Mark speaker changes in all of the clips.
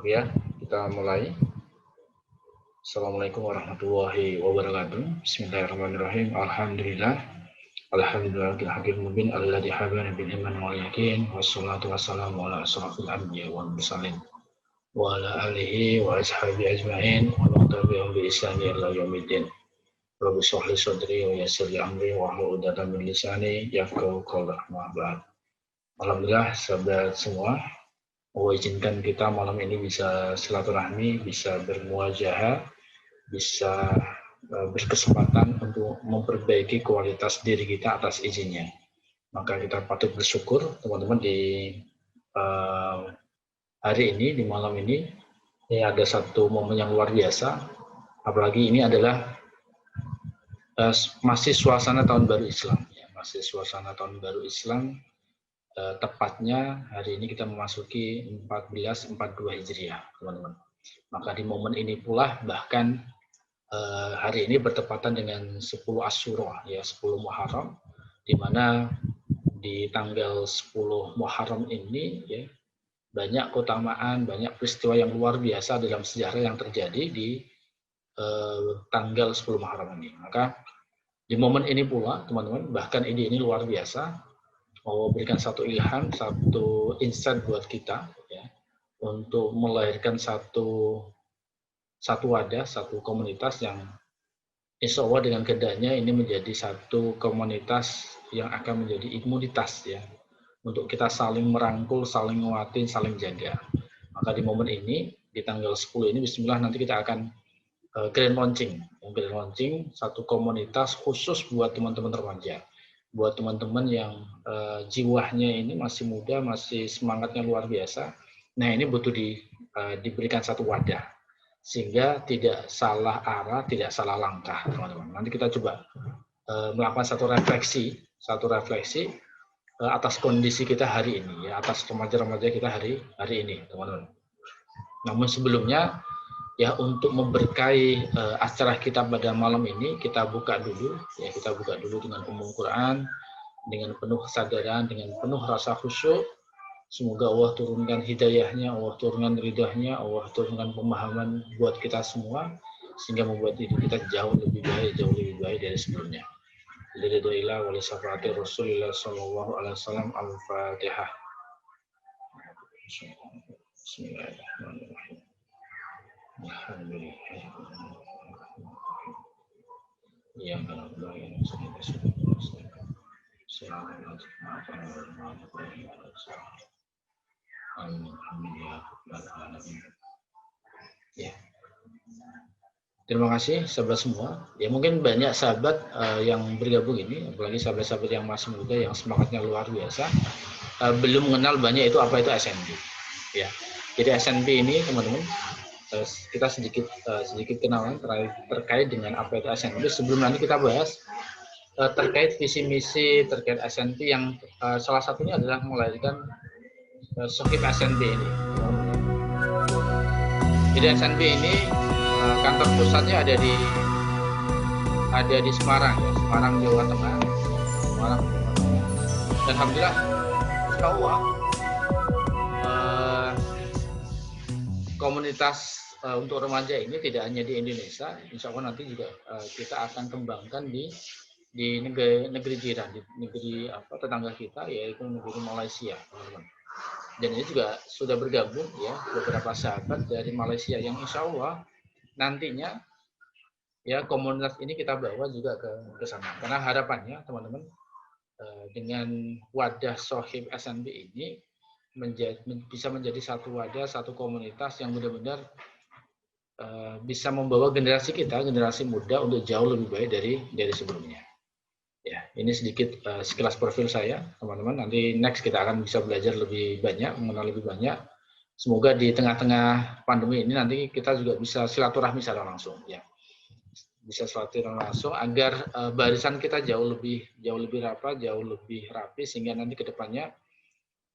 Speaker 1: Ya, kita mulai. Assalamualaikum warahmatullahi wabarakatuh. Bismillahirrahmanirrahim. Alhamdulillah. Alhamdulillahil mubin alladzi habana bil iman wal yakin wassalatu wassalamu ala asrofil anbiya wal mursalin wa ala alihi wa ashabi ajmain wa man tabi'ahum bi ihsan ila yaumiddin. Rabbi shrah li sadri wa yassir li amri wa hlul 'uqdatam min lisani yafqahu qawli. Alhamdulillah sahabat semua, Allah izinkan kita malam ini bisa silaturahmi, bisa bermuajahah, bisa berkesempatan untuk memperbaiki kualitas diri kita atas izinnya. Maka kita patut bersyukur teman-teman di hari ini, di malam ini ada satu momen yang luar biasa. Apalagi ini adalah masih suasana tahun baru Islam. Ya, masih suasana tahun baru Islam. Tepatnya hari ini kita memasuki 1442 Hijriah, teman-teman. Maka di momen ini pula bahkan hari ini bertepatan dengan 10 Asyura, ya 10 Muharram, di mana di tanggal 10 Muharram ini ya banyak keutamaan, banyak peristiwa yang luar biasa dalam sejarah yang terjadi di tanggal 10 Muharram ini. Maka di momen ini pula, teman-teman, bahkan ini luar biasa. Mau berikan satu ilham, satu insight buat kita ya, untuk melahirkan satu wadah, satu komunitas yang insya Allah dengan kehendaknya ini menjadi satu komunitas yang akan menjadi imunitas ya, untuk kita saling merangkul, saling nguatin, saling jaga. Maka di momen ini, di tanggal 10 ini, bismillah nanti kita akan grand launching satu komunitas khusus buat teman-teman remaja. Buat teman-teman yang jiwanya ini masih muda, masih semangatnya luar biasa. Nah, ini butuh diberikan satu wadah sehingga tidak salah arah, tidak salah langkah, teman-teman. Nanti kita coba melakukan satu refleksi atas kondisi kita hari ini, ya, atas remaja-remaja kita hari ini, teman-teman. Namun sebelumnya, ya, untuk memberkahi acara kita pada malam ini, kita buka dulu dengan umum Quran, dengan penuh kesadaran, dengan penuh rasa khusyuk. Semoga Allah turunkan hidayahnya, Allah turunkan ridahnya, Allah turunkan pemahaman buat kita semua, sehingga membuat hidup kita jauh lebih baik dari sebelumnya. Lillahi wa li syafaati Rasulillah sallallahu alaihi wasallam. Al-Fatihah. Bismillahirrahmanirrahim. Ya. Terima kasih sahabat semua. Ya, mungkin banyak sahabat yang bergabung ini, apalagi sahabat-sahabat yang masih muda yang semangatnya luar biasa, belum mengenal banyak itu apa itu SNB. Ya. Jadi SNB ini, teman-teman, kita sedikit kenalan terkait dengan apa itu SNB sebelum nanti kita bahas terkait visi misi terkait SNB yang salah satunya adalah melahirkan Sohib SNB ini. Jadi SNB ini kantor pusatnya ada di Semarang, ya, Semarang Jawa Tengah. Dan alhamdulillah, insya Allah komunitas untuk remaja ini tidak hanya di Indonesia, insya Allah nanti juga kita akan kembangkan di negeri jiran, di negeri tetangga kita, yaitu negeri Malaysia, teman-teman. Dan ini juga sudah bergabung ya beberapa sahabat dari Malaysia yang insya Allah nantinya ya komunitas ini kita bawa juga ke sana. Karena harapannya teman-teman dengan wadah Sohib SNB ini bisa menjadi satu wadah, satu komunitas yang benar-benar bisa membawa generasi kita, generasi muda untuk jauh lebih baik dari sebelumnya. Ya, ini sedikit sekilas profil saya, teman-teman. Nanti next kita akan bisa belajar lebih banyak, mengenal lebih banyak. Semoga di tengah-tengah pandemi ini nanti kita juga bisa silaturahmi secara langsung, ya. Bisa silaturahmi langsung agar barisan kita jauh lebih rapi sehingga nanti ke depannya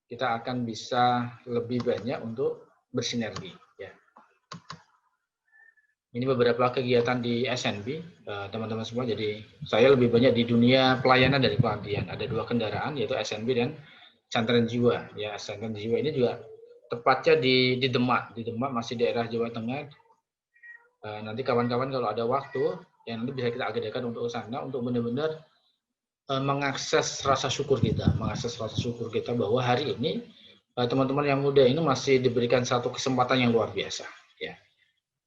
Speaker 1: kita akan bisa lebih banyak untuk bersinergi. Ya. Ini beberapa kegiatan di SNB, teman-teman semua. Jadi saya lebih banyak di dunia pelayanan dari pelatihan. Ada 2 kendaraan, yaitu SNB dan Pesantren Jiwa. Ya, Pesantren Jiwa ini juga tepatnya di Demak. Di Demak masih daerah Jawa Tengah. Nanti kawan-kawan kalau ada waktu, yang nanti bisa kita agendakan untuk sana, untuk benar-benar mengakses rasa syukur kita, bahwa hari ini teman-teman yang muda ini masih diberikan satu kesempatan yang luar biasa, ya,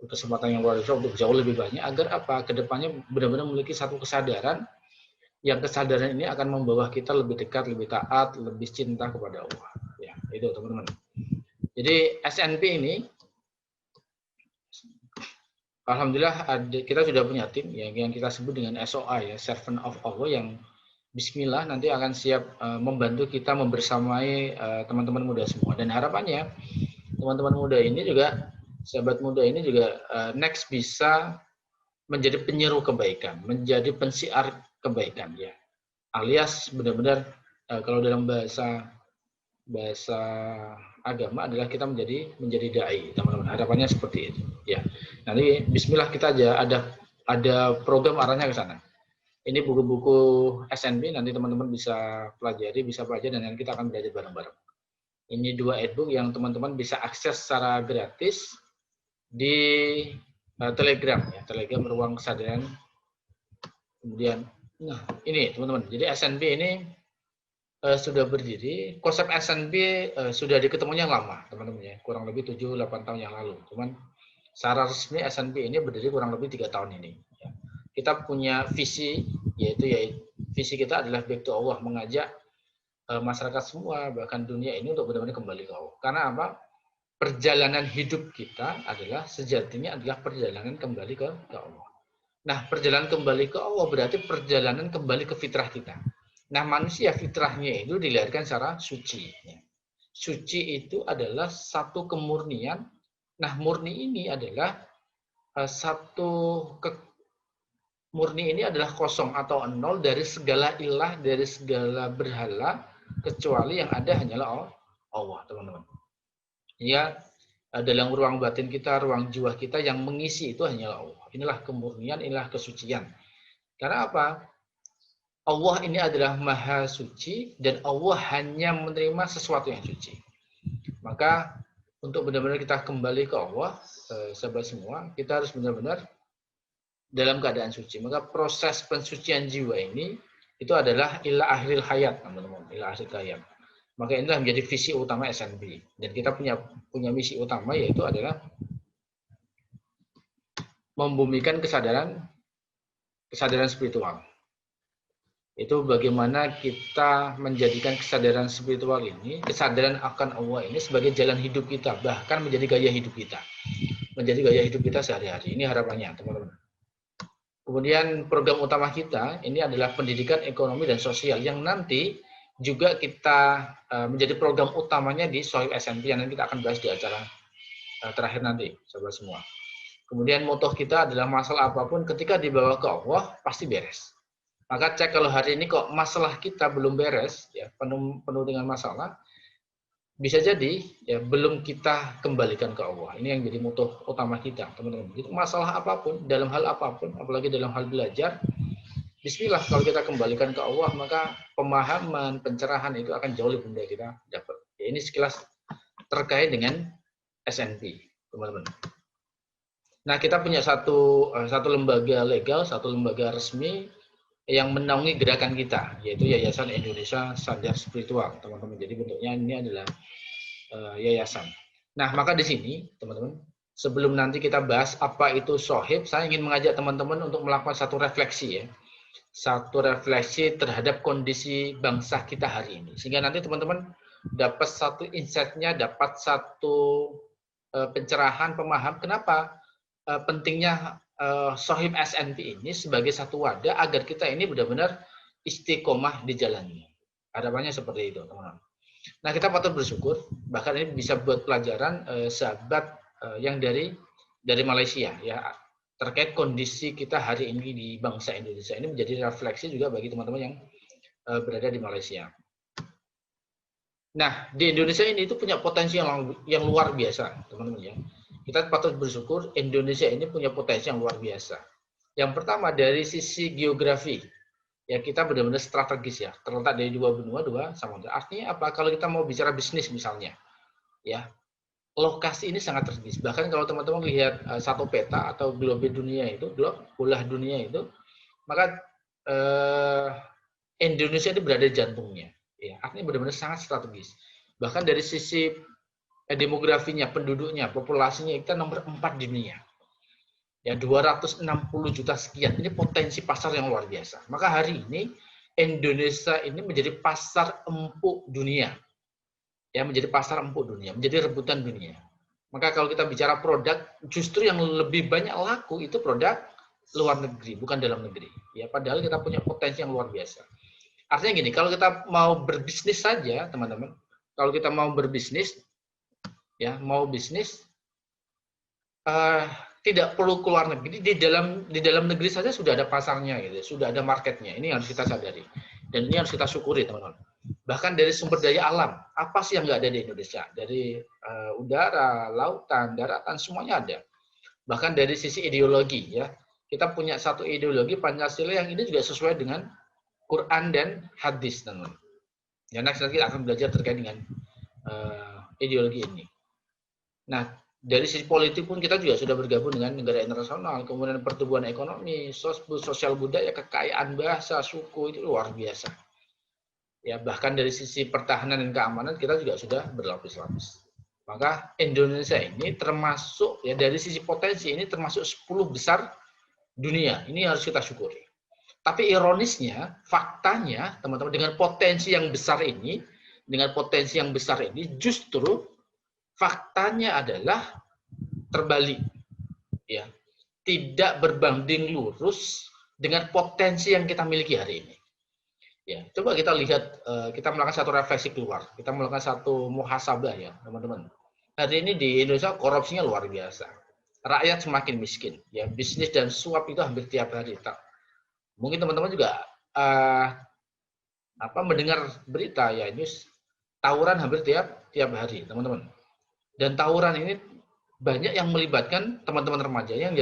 Speaker 1: kesempatan yang luar biasa untuk jauh lebih banyak, agar apa, kedepannya benar-benar memiliki satu kesadaran, yang kesadaran ini akan membawa kita lebih dekat, lebih taat, lebih cinta kepada Allah. Ya, itu teman-teman. Jadi SNP ini, alhamdulillah kita sudah punya tim yang kita sebut dengan SOA, ya, Servant of Allah, yang Bismillah nanti akan siap membantu kita membersamai teman-teman muda semua. Dan harapannya teman-teman muda ini juga, sahabat muda ini juga next bisa menjadi penyeru kebaikan, menjadi pensiar kebaikan, ya. Alias benar-benar kalau dalam bahasa agama adalah kita menjadi dai, teman-teman. Harapannya seperti itu, ya. Nanti Bismillah kita aja ada program arahnya ke sana. Ini buku-buku SNP, nanti teman-teman bisa pelajari, dan nanti kita akan belajar bareng-bareng. Ini 2 e-book yang teman-teman bisa akses secara gratis di Telegram, ya, Telegram Ruang Kesadaran. Kemudian, nah ini teman-teman, jadi SNP ini sudah berdiri. Konsep SNP sudah diketemunya lama, teman-teman, ya, kurang lebih 7-8 tahun yang lalu. Cuman secara resmi SNP ini berdiri kurang lebih 3 tahun ini. Ya. Kita punya visi, yaitu visi kita adalah back to Allah, mengajak masyarakat semua, bahkan dunia ini untuk benar-benar kembali ke Allah. Karena apa? Perjalanan hidup kita adalah sejatinya adalah perjalanan kembali ke Allah. Nah, perjalanan kembali ke Allah berarti perjalanan kembali ke fitrah kita. Nah, manusia fitrahnya itu dilahirkan secara suci. Suci itu adalah satu kemurnian. Nah, murni ini adalah murni ini adalah kosong atau nol dari segala ilah, dari segala berhala, kecuali yang ada hanyalah Allah, teman-teman. Ya, dalam ruang batin kita, ruang jiwa kita yang mengisi itu hanyalah Allah. Inilah kemurnian, inilah kesucian. Karena apa? Allah ini adalah maha suci dan Allah hanya menerima sesuatu yang suci. Maka untuk benar-benar kita kembali ke Allah, sahabat semua, kita harus benar-benar dalam keadaan suci. Maka proses pensucian jiwa ini itu adalah ila akhiril hayat, teman-teman, ila akhiril hayat. Maka inilah menjadi visi utama SNP. Dan kita punya misi utama, yaitu adalah membumikan kesadaran spiritual. Itu bagaimana kita menjadikan kesadaran spiritual ini, kesadaran akan Allah ini sebagai jalan hidup kita, bahkan menjadi gaya hidup kita. Menjadi gaya hidup kita sehari-hari. Ini harapannya, teman-teman. Kemudian program utama kita ini adalah pendidikan, ekonomi, dan sosial, yang nanti juga kita menjadi program utamanya di Sohib SNP, yang nanti kita akan bahas di acara terakhir nanti, sahabat semua. Kemudian moto kita adalah masalah apapun ketika dibawa ke Allah pasti beres. Maka cek kalau hari ini kok masalah kita belum beres, ya, penuh dengan masalah, bisa jadi ya belum kita kembalikan ke Allah. Ini yang jadi moto utama kita, teman-teman. Itu masalah apapun, dalam hal apapun, apalagi dalam hal belajar, Bismillah, kalau kita kembalikan ke Allah, maka pemahaman, pencerahan itu akan jauh lebih mudah kita dapat. Ya, ini sekilas terkait dengan SNP, teman-teman. Nah, kita punya satu lembaga legal, satu lembaga resmi yang menaungi gerakan kita, yaitu Yayasan Indonesia Sadar Spiritual, teman-teman. Jadi bentuknya ini adalah yayasan. Nah, maka di sini, teman-teman, sebelum nanti kita bahas apa itu Sohib, saya ingin mengajak teman-teman untuk melakukan satu refleksi, ya. Satu refleksi terhadap kondisi bangsa kita hari ini. Sehingga nanti teman-teman dapat satu insight-nya, dapat satu pencerahan, pemaham kenapa pentingnya Sohib SNP ini sebagai satu wadah agar kita ini benar-benar istiqomah di jalannya. Harapannya seperti itu, teman-teman. Nah, kita patut bersyukur, bahkan ini bisa buat pelajaran sahabat yang dari Malaysia, ya, terkait kondisi kita hari ini di bangsa Indonesia. Ini menjadi refleksi juga bagi teman-teman yang berada di Malaysia. Nah, di Indonesia ini itu punya potensi yang luar biasa, teman-teman, ya. Kita patut bersyukur Indonesia ini punya potensi yang luar biasa. Yang pertama dari sisi geografi, ya, kita benar-benar strategis, ya, terletak dari 2 benua, 2 samudra. Artinya apa? Kalau kita mau bicara bisnis misalnya, ya, lokasi ini sangat strategis. Bahkan kalau teman-teman lihat satu peta atau globe dunia itu, bola dunia itu, maka Indonesia itu berada di jantungnya. Ya, artinya benar-benar sangat strategis. Bahkan dari sisi demografinya, penduduknya, populasinya kita nomor 4 di dunia. Ya, 260 juta sekian. Ini potensi pasar yang luar biasa. Maka hari ini Indonesia ini menjadi pasar empuk dunia. Ya, menjadi pasar empuk dunia, menjadi rebutan dunia. Maka kalau kita bicara produk, justru yang lebih banyak laku itu produk luar negeri, bukan dalam negeri. Ya, padahal kita punya potensi yang luar biasa. Artinya gini, kalau kita mau berbisnis saja, teman-teman, kalau kita mau berbisnis, ya mau bisnis, tidak perlu keluar negeri, di dalam negeri saja sudah ada pasarnya, gitu, sudah ada marketnya. Ini harus kita sadari, dan ini harus kita syukuri, teman-teman. Bahkan dari sumber daya alam, apa sih yang nggak ada di Indonesia? Dari udara, lautan, daratan, semuanya ada. Bahkan dari sisi ideologi, ya kita punya satu ideologi Pancasila yang ini juga sesuai dengan Quran dan hadis, teman-teman. Ya, nanti kita akan belajar terkait dengan ideologi ini. Nah, dari sisi politik pun kita juga sudah bergabung dengan negara internasional, kemudian pertumbuhan ekonomi, sosial budaya, kekayaan bahasa, suku itu luar biasa. Ya, bahkan dari sisi pertahanan dan keamanan kita juga sudah berlapis-lapis. Maka Indonesia ini termasuk, ya dari sisi potensi ini termasuk 10 besar dunia. Ini harus kita syukuri. Tapi ironisnya, faktanya, teman-teman, dengan potensi yang besar ini, justru faktanya adalah terbalik, ya, tidak berbanding lurus dengan potensi yang kita miliki hari ini. Ya, coba kita lihat, kita melakukan satu refleksi keluar, kita melakukan satu muhasabah, ya, teman-teman. Hari ini di Indonesia korupsinya luar biasa, rakyat semakin miskin, ya, bisnis dan suap itu hampir tiap hari. Mungkin teman-teman juga mendengar berita, ya, news tawuran hampir tiap hari, teman-teman. Dan tawuran ini banyak yang melibatkan teman-teman remaja yang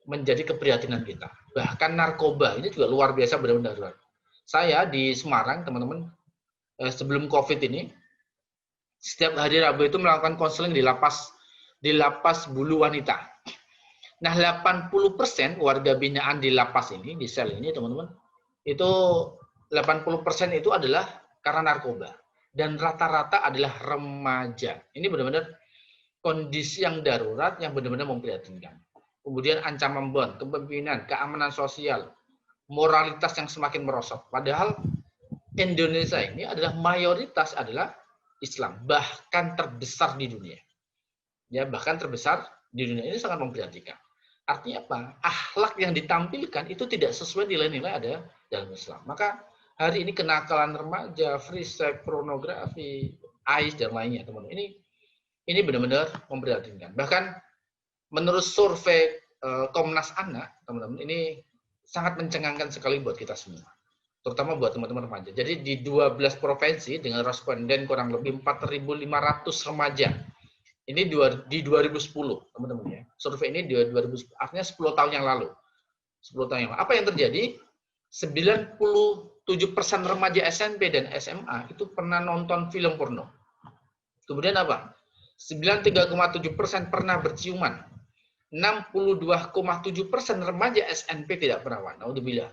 Speaker 1: menjadi keprihatinan kita. Bahkan narkoba ini juga luar biasa, benar-benar. Saya di Semarang, teman-teman, sebelum COVID ini, setiap hari Rabu itu melakukan konseling di lapas Bulu Wanita. Nah, 80% warga binaan di lapas ini, di sel ini, teman-teman, itu 80% itu adalah karena narkoba. Dan rata-rata adalah remaja. Ini benar-benar kondisi yang darurat yang benar-benar memprihatinkan. Kemudian ancaman bom, kepemimpinan, keamanan sosial, moralitas yang semakin merosot. Padahal Indonesia ini adalah mayoritas adalah Islam, bahkan terbesar di dunia. Ya, bahkan terbesar di dunia, ini sangat memprihatinkan. Artinya apa? Akhlak yang ditampilkan itu tidak sesuai nilai-nilai ada dalam Islam. Maka hari ini kenakalan remaja, free sex, pornografi, AIDS dan lainnya, teman-teman. Ini benar-benar memprihatinkan. Bahkan menurut survei Komnas Anak, teman-teman, ini sangat mencengangkan sekali buat kita semua, terutama buat teman-teman remaja. Jadi di 12 provinsi dengan responden kurang lebih 4.500 remaja. Ini di 2010, teman-teman, ya. Survei ini di 2010, artinya 10 tahun yang lalu. 10 tahun yang lalu. Apa yang terjadi? 97% remaja SMP dan SMA itu pernah nonton film porno. Kemudian apa? 93,7% pernah berciuman. 62,7% remaja SMP tidak perawan. Naudzubillah.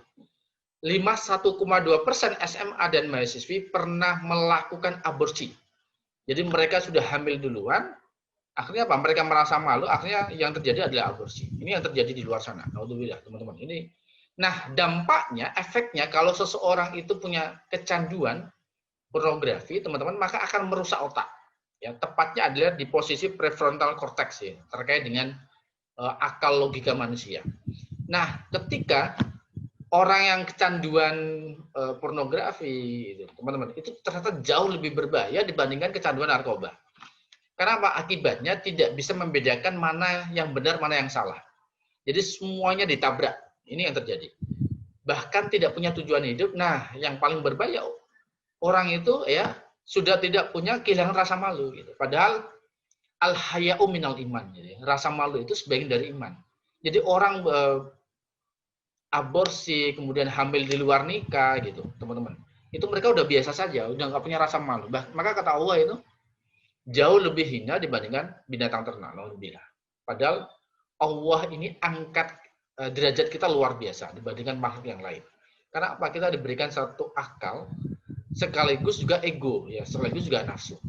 Speaker 1: 51,2% SMA dan mahasiswi pernah melakukan aborsi. Jadi mereka sudah hamil duluan. Akhirnya apa? Mereka merasa malu. Akhirnya yang terjadi adalah aborsi. Ini yang terjadi di luar sana. Naudzubillah, teman-teman. Nah, dampaknya, efeknya kalau seseorang itu punya kecanduan pornografi, teman-teman, maka akan merusak otak. Ya, tepatnya adalah di posisi prefrontal cortex, ya, terkait dengan akal logika manusia. Nah, ketika orang yang kecanduan pornografi, teman-teman, itu ternyata jauh lebih berbahaya dibandingkan kecanduan narkoba. Karena apa? Akibatnya tidak bisa membedakan mana yang benar, mana yang salah. Jadi semuanya ditabrak. Ini yang terjadi. Bahkan tidak punya tujuan hidup. Nah, yang paling berbahaya, orang itu ya sudah tidak punya kehilangan rasa malu. Gitu. Padahal al-haya'u minal iman. Jadi, rasa malu itu sebagian dari iman. Jadi orang aborsi, kemudian hamil di luar nikah, gitu, teman-teman. Itu mereka udah biasa saja, udah nggak punya rasa malu. Maka kata Allah itu, jauh lebih hina dibandingkan binatang ternak. Alhamdulillah. Padahal Allah ini angkat derajat kita luar biasa dibandingkan makhluk yang lain. Karena apa? Kita diberikan satu akal, sekaligus juga ego, ya, sekaligus juga nafsu.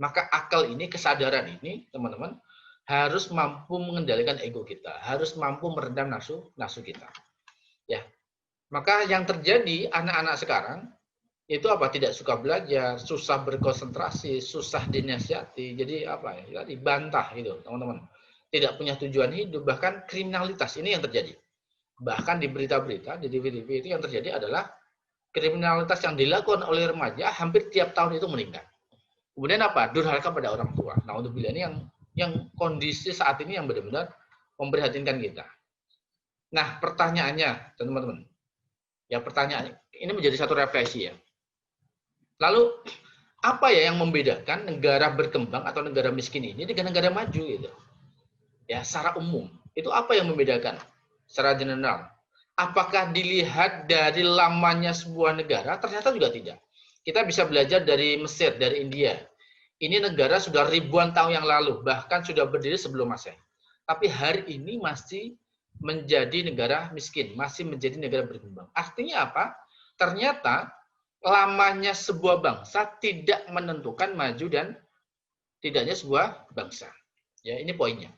Speaker 1: Maka akal ini, kesadaran ini, teman-teman, harus mampu mengendalikan ego kita, harus mampu meredam nafsu kita. Ya, maka yang terjadi anak-anak sekarang itu apa? Tidak suka belajar, susah berkonsentrasi, susah dinasihati, jadi apa ya? Dibantah gitu, teman-teman. Tidak punya tujuan hidup, bahkan kriminalitas ini yang terjadi. Bahkan di berita-berita, di TV-TV itu yang terjadi adalah kriminalitas yang dilakukan oleh remaja hampir tiap tahun itu meningkat. Kemudian apa? Durhaka pada orang tua. Nah, untuk ini yang kondisi saat ini yang benar-benar memprihatinkan kita. Nah, pertanyaannya, teman-teman. Ya, pertanyaannya ini menjadi satu refleksi ya. Lalu apa ya yang membedakan negara berkembang atau negara miskin ini dengan negara maju gitu? Ya, secara umum. Itu apa yang membedakan secara general? Apakah dilihat dari lamanya sebuah negara? Ternyata juga tidak. Kita bisa belajar dari Mesir, dari India. Ini negara sudah ribuan tahun yang lalu, bahkan sudah berdiri sebelum Masehi. Tapi hari ini masih menjadi negara miskin, masih menjadi negara berkembang. Artinya apa? Ternyata lamanya sebuah bangsa tidak menentukan maju dan tidaknya sebuah bangsa. Ya, ini poinnya.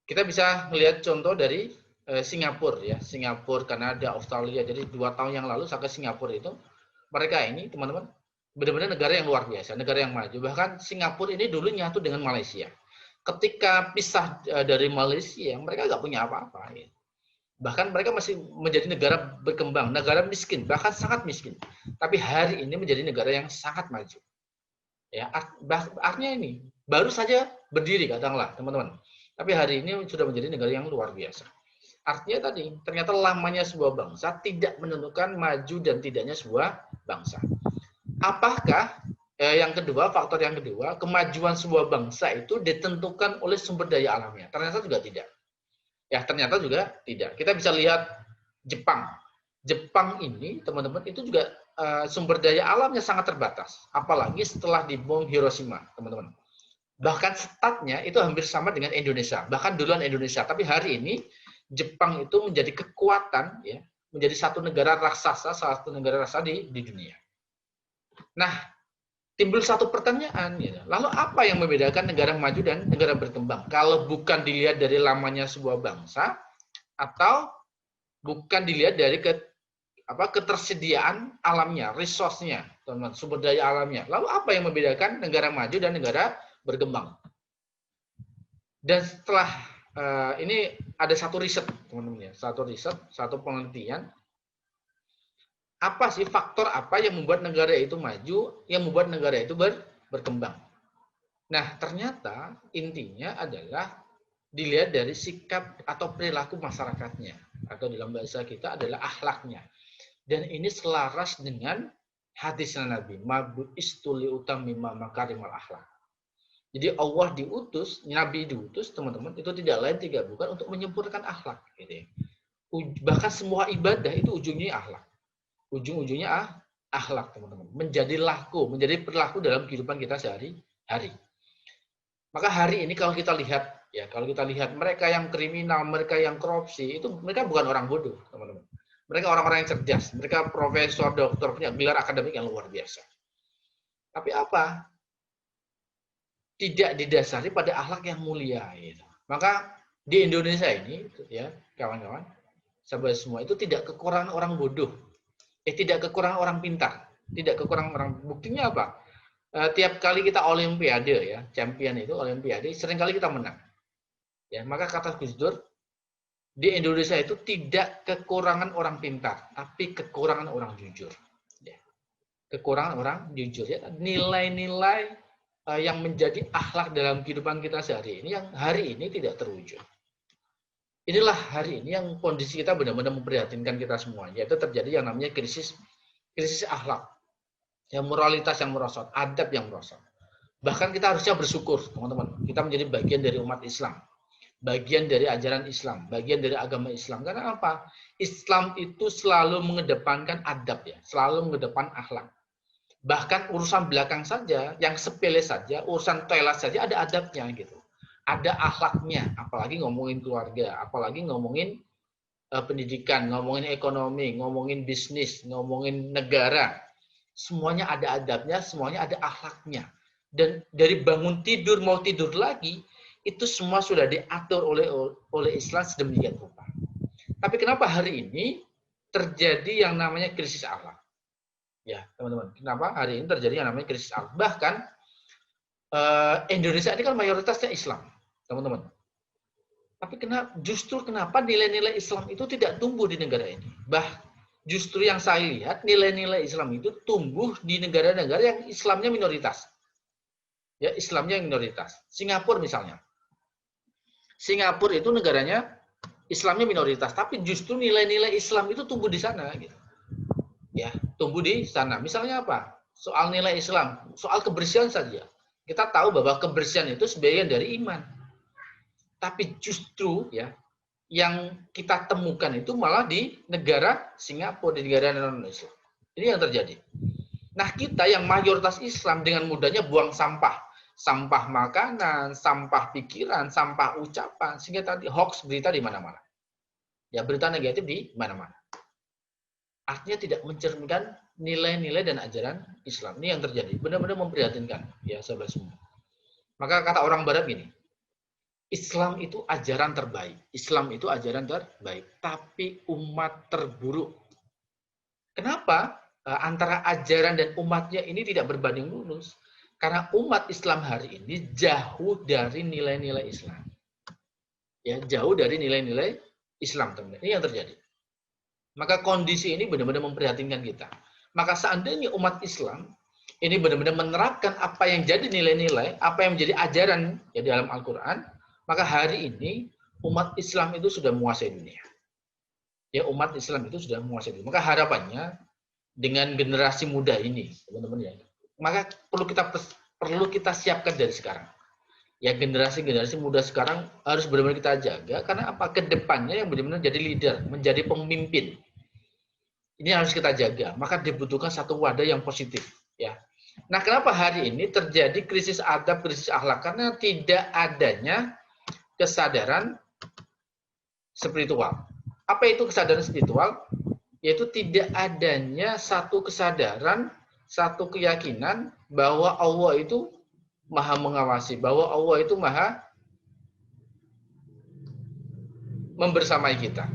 Speaker 1: Kita bisa melihat contoh dari Singapura, ya, Singapura, Kanada, Australia. Jadi 2 tahun yang lalu saya ke Singapura itu, mereka ini teman-teman benar-benar negara yang luar biasa, negara yang maju. Bahkan Singapura ini dulu nyatu dengan Malaysia. Ketika pisah dari Malaysia, mereka nggak punya apa-apa. Ya. Bahkan mereka masih menjadi negara berkembang, negara miskin, bahkan sangat miskin. Tapi hari ini menjadi negara yang sangat maju. Ya, artinya ini baru saja berdiri katakanlah, teman-teman. Tapi hari ini sudah menjadi negara yang luar biasa. Artinya tadi, ternyata lamanya sebuah bangsa tidak menentukan maju dan tidaknya sebuah bangsa. Apakah yang kedua, faktor yang kedua, kemajuan sebuah bangsa itu ditentukan oleh sumber daya alamnya? Ternyata juga tidak. Ya, ternyata juga tidak. Kita bisa lihat Jepang. Jepang ini, teman-teman, itu juga sumber daya alamnya sangat terbatas. Apalagi setelah dibom Hiroshima, teman-teman. Bahkan statnya itu hampir sama dengan Indonesia. Bahkan duluan Indonesia. Tapi hari ini, Jepang itu menjadi kekuatan, ya, menjadi satu negara raksasa, salah satu negara raksasa di dunia. Nah, timbul satu pertanyaan, ya. Lalu apa yang membedakan negara maju dan negara berkembang? Kalau bukan dilihat dari lamanya sebuah bangsa, atau bukan dilihat dari ketersediaan alamnya, resource-nya, teman-teman, sumber daya alamnya. Lalu apa yang membedakan negara maju dan negara berkembang? Dan setelah ini ada satu riset, teman-teman, ya, satu penelitian. Apa sih faktor apa yang membuat negara itu maju, yang membuat negara itu berkembang? Nah, ternyata intinya adalah dilihat dari sikap atau perilaku masyarakatnya, atau dalam bahasa kita adalah akhlaknya. Dan ini selaras dengan hadis Nabi, "Mabu'istu liutammima makarimal akhlak." Jadi Allah diutus, Nabi diutus, teman-teman, itu tidak lain tidak bukan untuk menyempurnakan akhlak, gitu ya. Bahkan semua ibadah itu ujungnya akhlak. Ujung-ujungnya akhlak, teman-teman. Menjadi laku, menjadi perilaku dalam kehidupan kita sehari-hari. Maka hari ini kalau kita lihat, ya, kalau kita lihat mereka yang kriminal, mereka yang korupsi, itu mereka bukan orang bodoh, teman-teman. Mereka orang-orang yang cerdas, mereka profesor, dokter, punya gelar akademik yang luar biasa. Tapi apa? Tidak didasari pada akhlak yang mulia. Gitu. Maka di Indonesia ini, ya kawan-kawan, sahabat semua, itu tidak kekurangan orang bodoh. Tidak kekurangan orang pintar. Tidak kekurangan orang. Buktinya apa? Tiap kali kita olimpiade, ya, champion itu olimpiade, seringkali kita menang. Ya, maka kata Gus Dur, di Indonesia itu tidak kekurangan orang pintar, tapi kekurangan orang jujur. Ya. Kekurangan orang jujur. Ya. Nilai-nilai yang menjadi akhlak dalam kehidupan kita sehari ini yang hari ini tidak terwujud. Inilah hari ini yang kondisi kita benar-benar memprihatinkan kita semua, yaitu terjadi yang namanya krisis akhlak, yang moralitas yang merosot, adab yang merosot. Bahkan kita harusnya bersyukur, teman-teman, kita menjadi bagian dari umat Islam, bagian dari ajaran Islam, bagian dari agama Islam. Karena apa? Islam itu selalu mengedepankan adab, ya, selalu mengedepan akhlak. Bahkan urusan belakang saja, yang sepele saja, urusan toilet saja ada adabnya gitu. Ada akhlaknya, apalagi ngomongin keluarga, apalagi ngomongin pendidikan, ngomongin ekonomi, ngomongin bisnis, ngomongin negara. Semuanya ada adabnya, semuanya ada akhlaknya. Dan dari bangun tidur, mau tidur lagi, itu semua sudah diatur oleh Islam sedemikian rupa. Tapi kenapa hari ini terjadi yang namanya krisis akhlak? Ya, teman-teman. Kenapa hari ini terjadi yang namanya krisis akhlak? Bahkan Indonesia ini kan mayoritasnya Islam, teman-teman. Tapi justru kenapa nilai-nilai Islam itu tidak tumbuh di negara ini? Justru yang saya lihat nilai-nilai Islam itu tumbuh di negara-negara yang Islamnya minoritas. Ya, Islamnya minoritas. Singapura misalnya. Singapura itu negaranya Islamnya minoritas, tapi justru nilai-nilai Islam itu tumbuh di sana gitu. Ya, tumbuh di sana. Misalnya apa? Soal nilai Islam, soal kebersihan saja. Kita tahu bahwa kebersihan itu sebagian dari iman. Tapi justru ya, yang kita temukan itu malah di negara Singapura, di negara non-Islam. Ini yang terjadi. Nah, kita yang mayoritas Islam dengan mudahnya buang sampah. Sampah makanan, sampah pikiran, sampah ucapan, sehingga tadi hoax berita di mana-mana. Ya, berita negatif di mana-mana. Artinya tidak mencerminkan nilai-nilai dan ajaran Islam. Ini yang terjadi. Benar-benar memprihatinkan, ya sahabat semua. Maka kata orang Barat gini, Islam itu ajaran terbaik. Islam itu ajaran terbaik. Tapi umat terburuk. Kenapa? Antara ajaran dan umatnya ini tidak berbanding lurus. Karena umat Islam hari ini jauh dari nilai-nilai Islam. Ya, jauh dari nilai-nilai Islam, teman-teman. Ini yang terjadi. Maka kondisi ini benar-benar memprihatinkan kita. Maka seandainya umat Islam ini benar-benar menerapkan apa yang jadi nilai-nilai, apa yang menjadi ajaran ya dalam Al-Quran, maka hari ini umat Islam itu sudah menguasai dunia. Ya, umat Islam itu sudah menguasai dunia. Maka harapannya dengan generasi muda ini, teman-teman ya, maka perlu kita siapkan dari sekarang. Ya, generasi muda sekarang harus benar-benar kita jaga, karena apa? Kedepannya yang benar-benar jadi leader, menjadi pemimpin. Ini harus kita jaga. Maka dibutuhkan satu wadah yang positif. Ya. Nah, kenapa hari ini terjadi krisis adab, krisis akhlak? Karena tidak adanya kesadaran spiritual. Apa itu kesadaran spiritual? Yaitu tidak adanya satu kesadaran, satu keyakinan bahwa Allah itu maha mengawasi, bahwa Allah itu maha membersamai kita.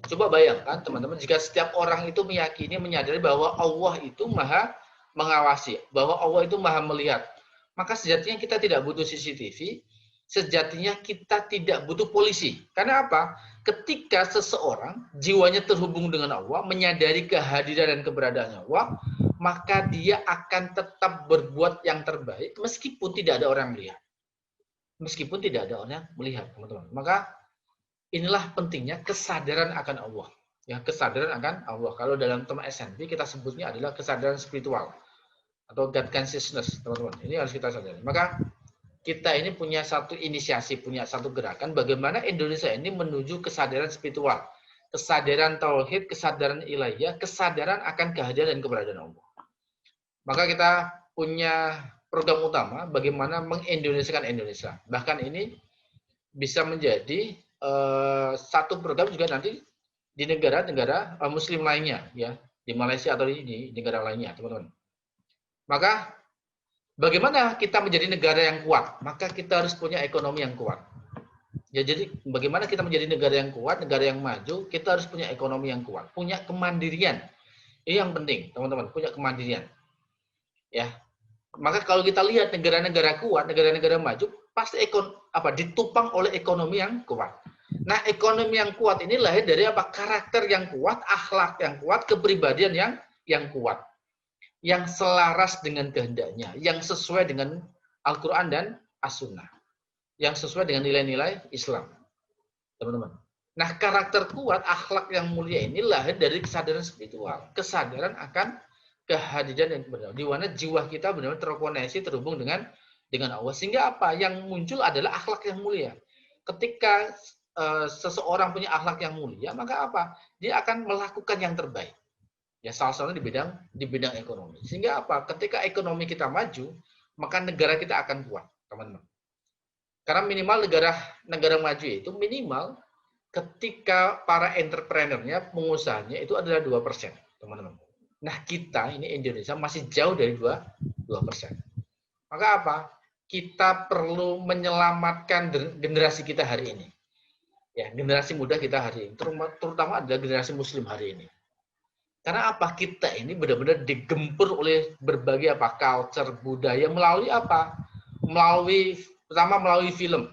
Speaker 1: Coba bayangkan teman-teman, jika setiap orang itu meyakini, menyadari bahwa Allah itu maha mengawasi, bahwa Allah itu maha melihat, maka sejatinya kita tidak butuh CCTV, sejatinya kita tidak butuh polisi. Karena apa? Ketika seseorang jiwanya terhubung dengan Allah, menyadari kehadiran dan keberadaan Allah, maka dia akan tetap berbuat yang terbaik meskipun tidak ada orang melihat. Meskipun tidak ada orang melihat, teman-teman. Maka inilah pentingnya kesadaran akan Allah. Ya, kesadaran akan Allah. Kalau dalam tema SNP kita sebutnya adalah kesadaran spiritual atau God consciousness, teman-teman. Ini harus kita sadari. Maka kita ini punya satu inisiasi, punya satu gerakan bagaimana Indonesia ini menuju kesadaran spiritual, kesadaran tauhid, kesadaran ilahiyah, kesadaran akan kehadiran dan keberadaan Allah. Maka kita punya program utama bagaimana mengindonesiakan Indonesia. Bahkan ini bisa menjadi satu program juga nanti di negara-negara Muslim lainnya, ya, di Malaysia atau di negara lainnya, teman-teman. Maka bagaimana kita menjadi negara yang kuat? Maka kita harus punya ekonomi yang kuat. Ya, jadi bagaimana kita menjadi negara yang kuat, negara yang maju? Kita harus punya ekonomi yang kuat, punya kemandirian. Ini yang penting, teman-teman, punya kemandirian. Ya, maka kalau kita lihat negara-negara kuat, negara-negara maju, pasti ditopang oleh ekonomi yang kuat. Nah, ekonomi yang kuat ini lahir dari apa? Karakter yang kuat, akhlak yang kuat, kepribadian yang kuat, yang selaras dengan kehendaknya, yang sesuai dengan Al-Quran dan As-Sunnah, yang sesuai dengan nilai-nilai Islam, teman-teman. Nah, karakter kuat, akhlak yang mulia ini lahir dari kesadaran spiritual, kesadaran akan kehadiran yang benar, di mana jiwa kita benar-benar terkoneksi, terhubung dengan Allah. Sehingga apa? Yang muncul adalah akhlak yang mulia. Ketika seseorang punya akhlak yang mulia, maka apa? Dia akan melakukan yang terbaik. Ya, salah satunya di bidang ekonomi. Sehingga apa? Ketika ekonomi kita maju, maka negara kita akan kuat, teman-teman. Karena minimal negara maju itu minimal ketika para entrepreneurnya, pengusahanya itu adalah 2%, teman-teman. Nah, kita ini Indonesia masih jauh dari 2%. Maka apa? Kita perlu menyelamatkan generasi kita hari ini. Ya, generasi muda kita hari ini, terutama adalah generasi muslim hari ini. Karena apa? Kita ini benar-benar digempur oleh berbagai culture, budaya melalui apa? Pertama melalui film.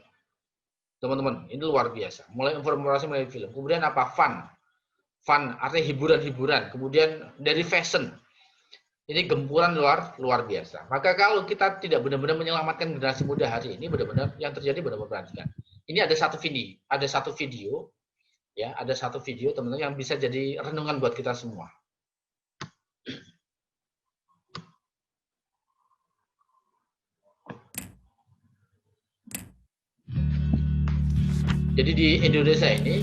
Speaker 1: Teman-teman, ini luar biasa. Mulai informasi melalui film. Kemudian apa? Fun, artinya hiburan-hiburan. Kemudian dari fashion. Ini gempuran luar biasa. Maka kalau kita tidak benar-benar menyelamatkan generasi muda hari ini, benar-benar yang terjadi benar-benar perhatikan. Ini ada satu video, ya, ada satu video teman-teman yang bisa jadi renungan buat kita semua. Jadi di Indonesia ini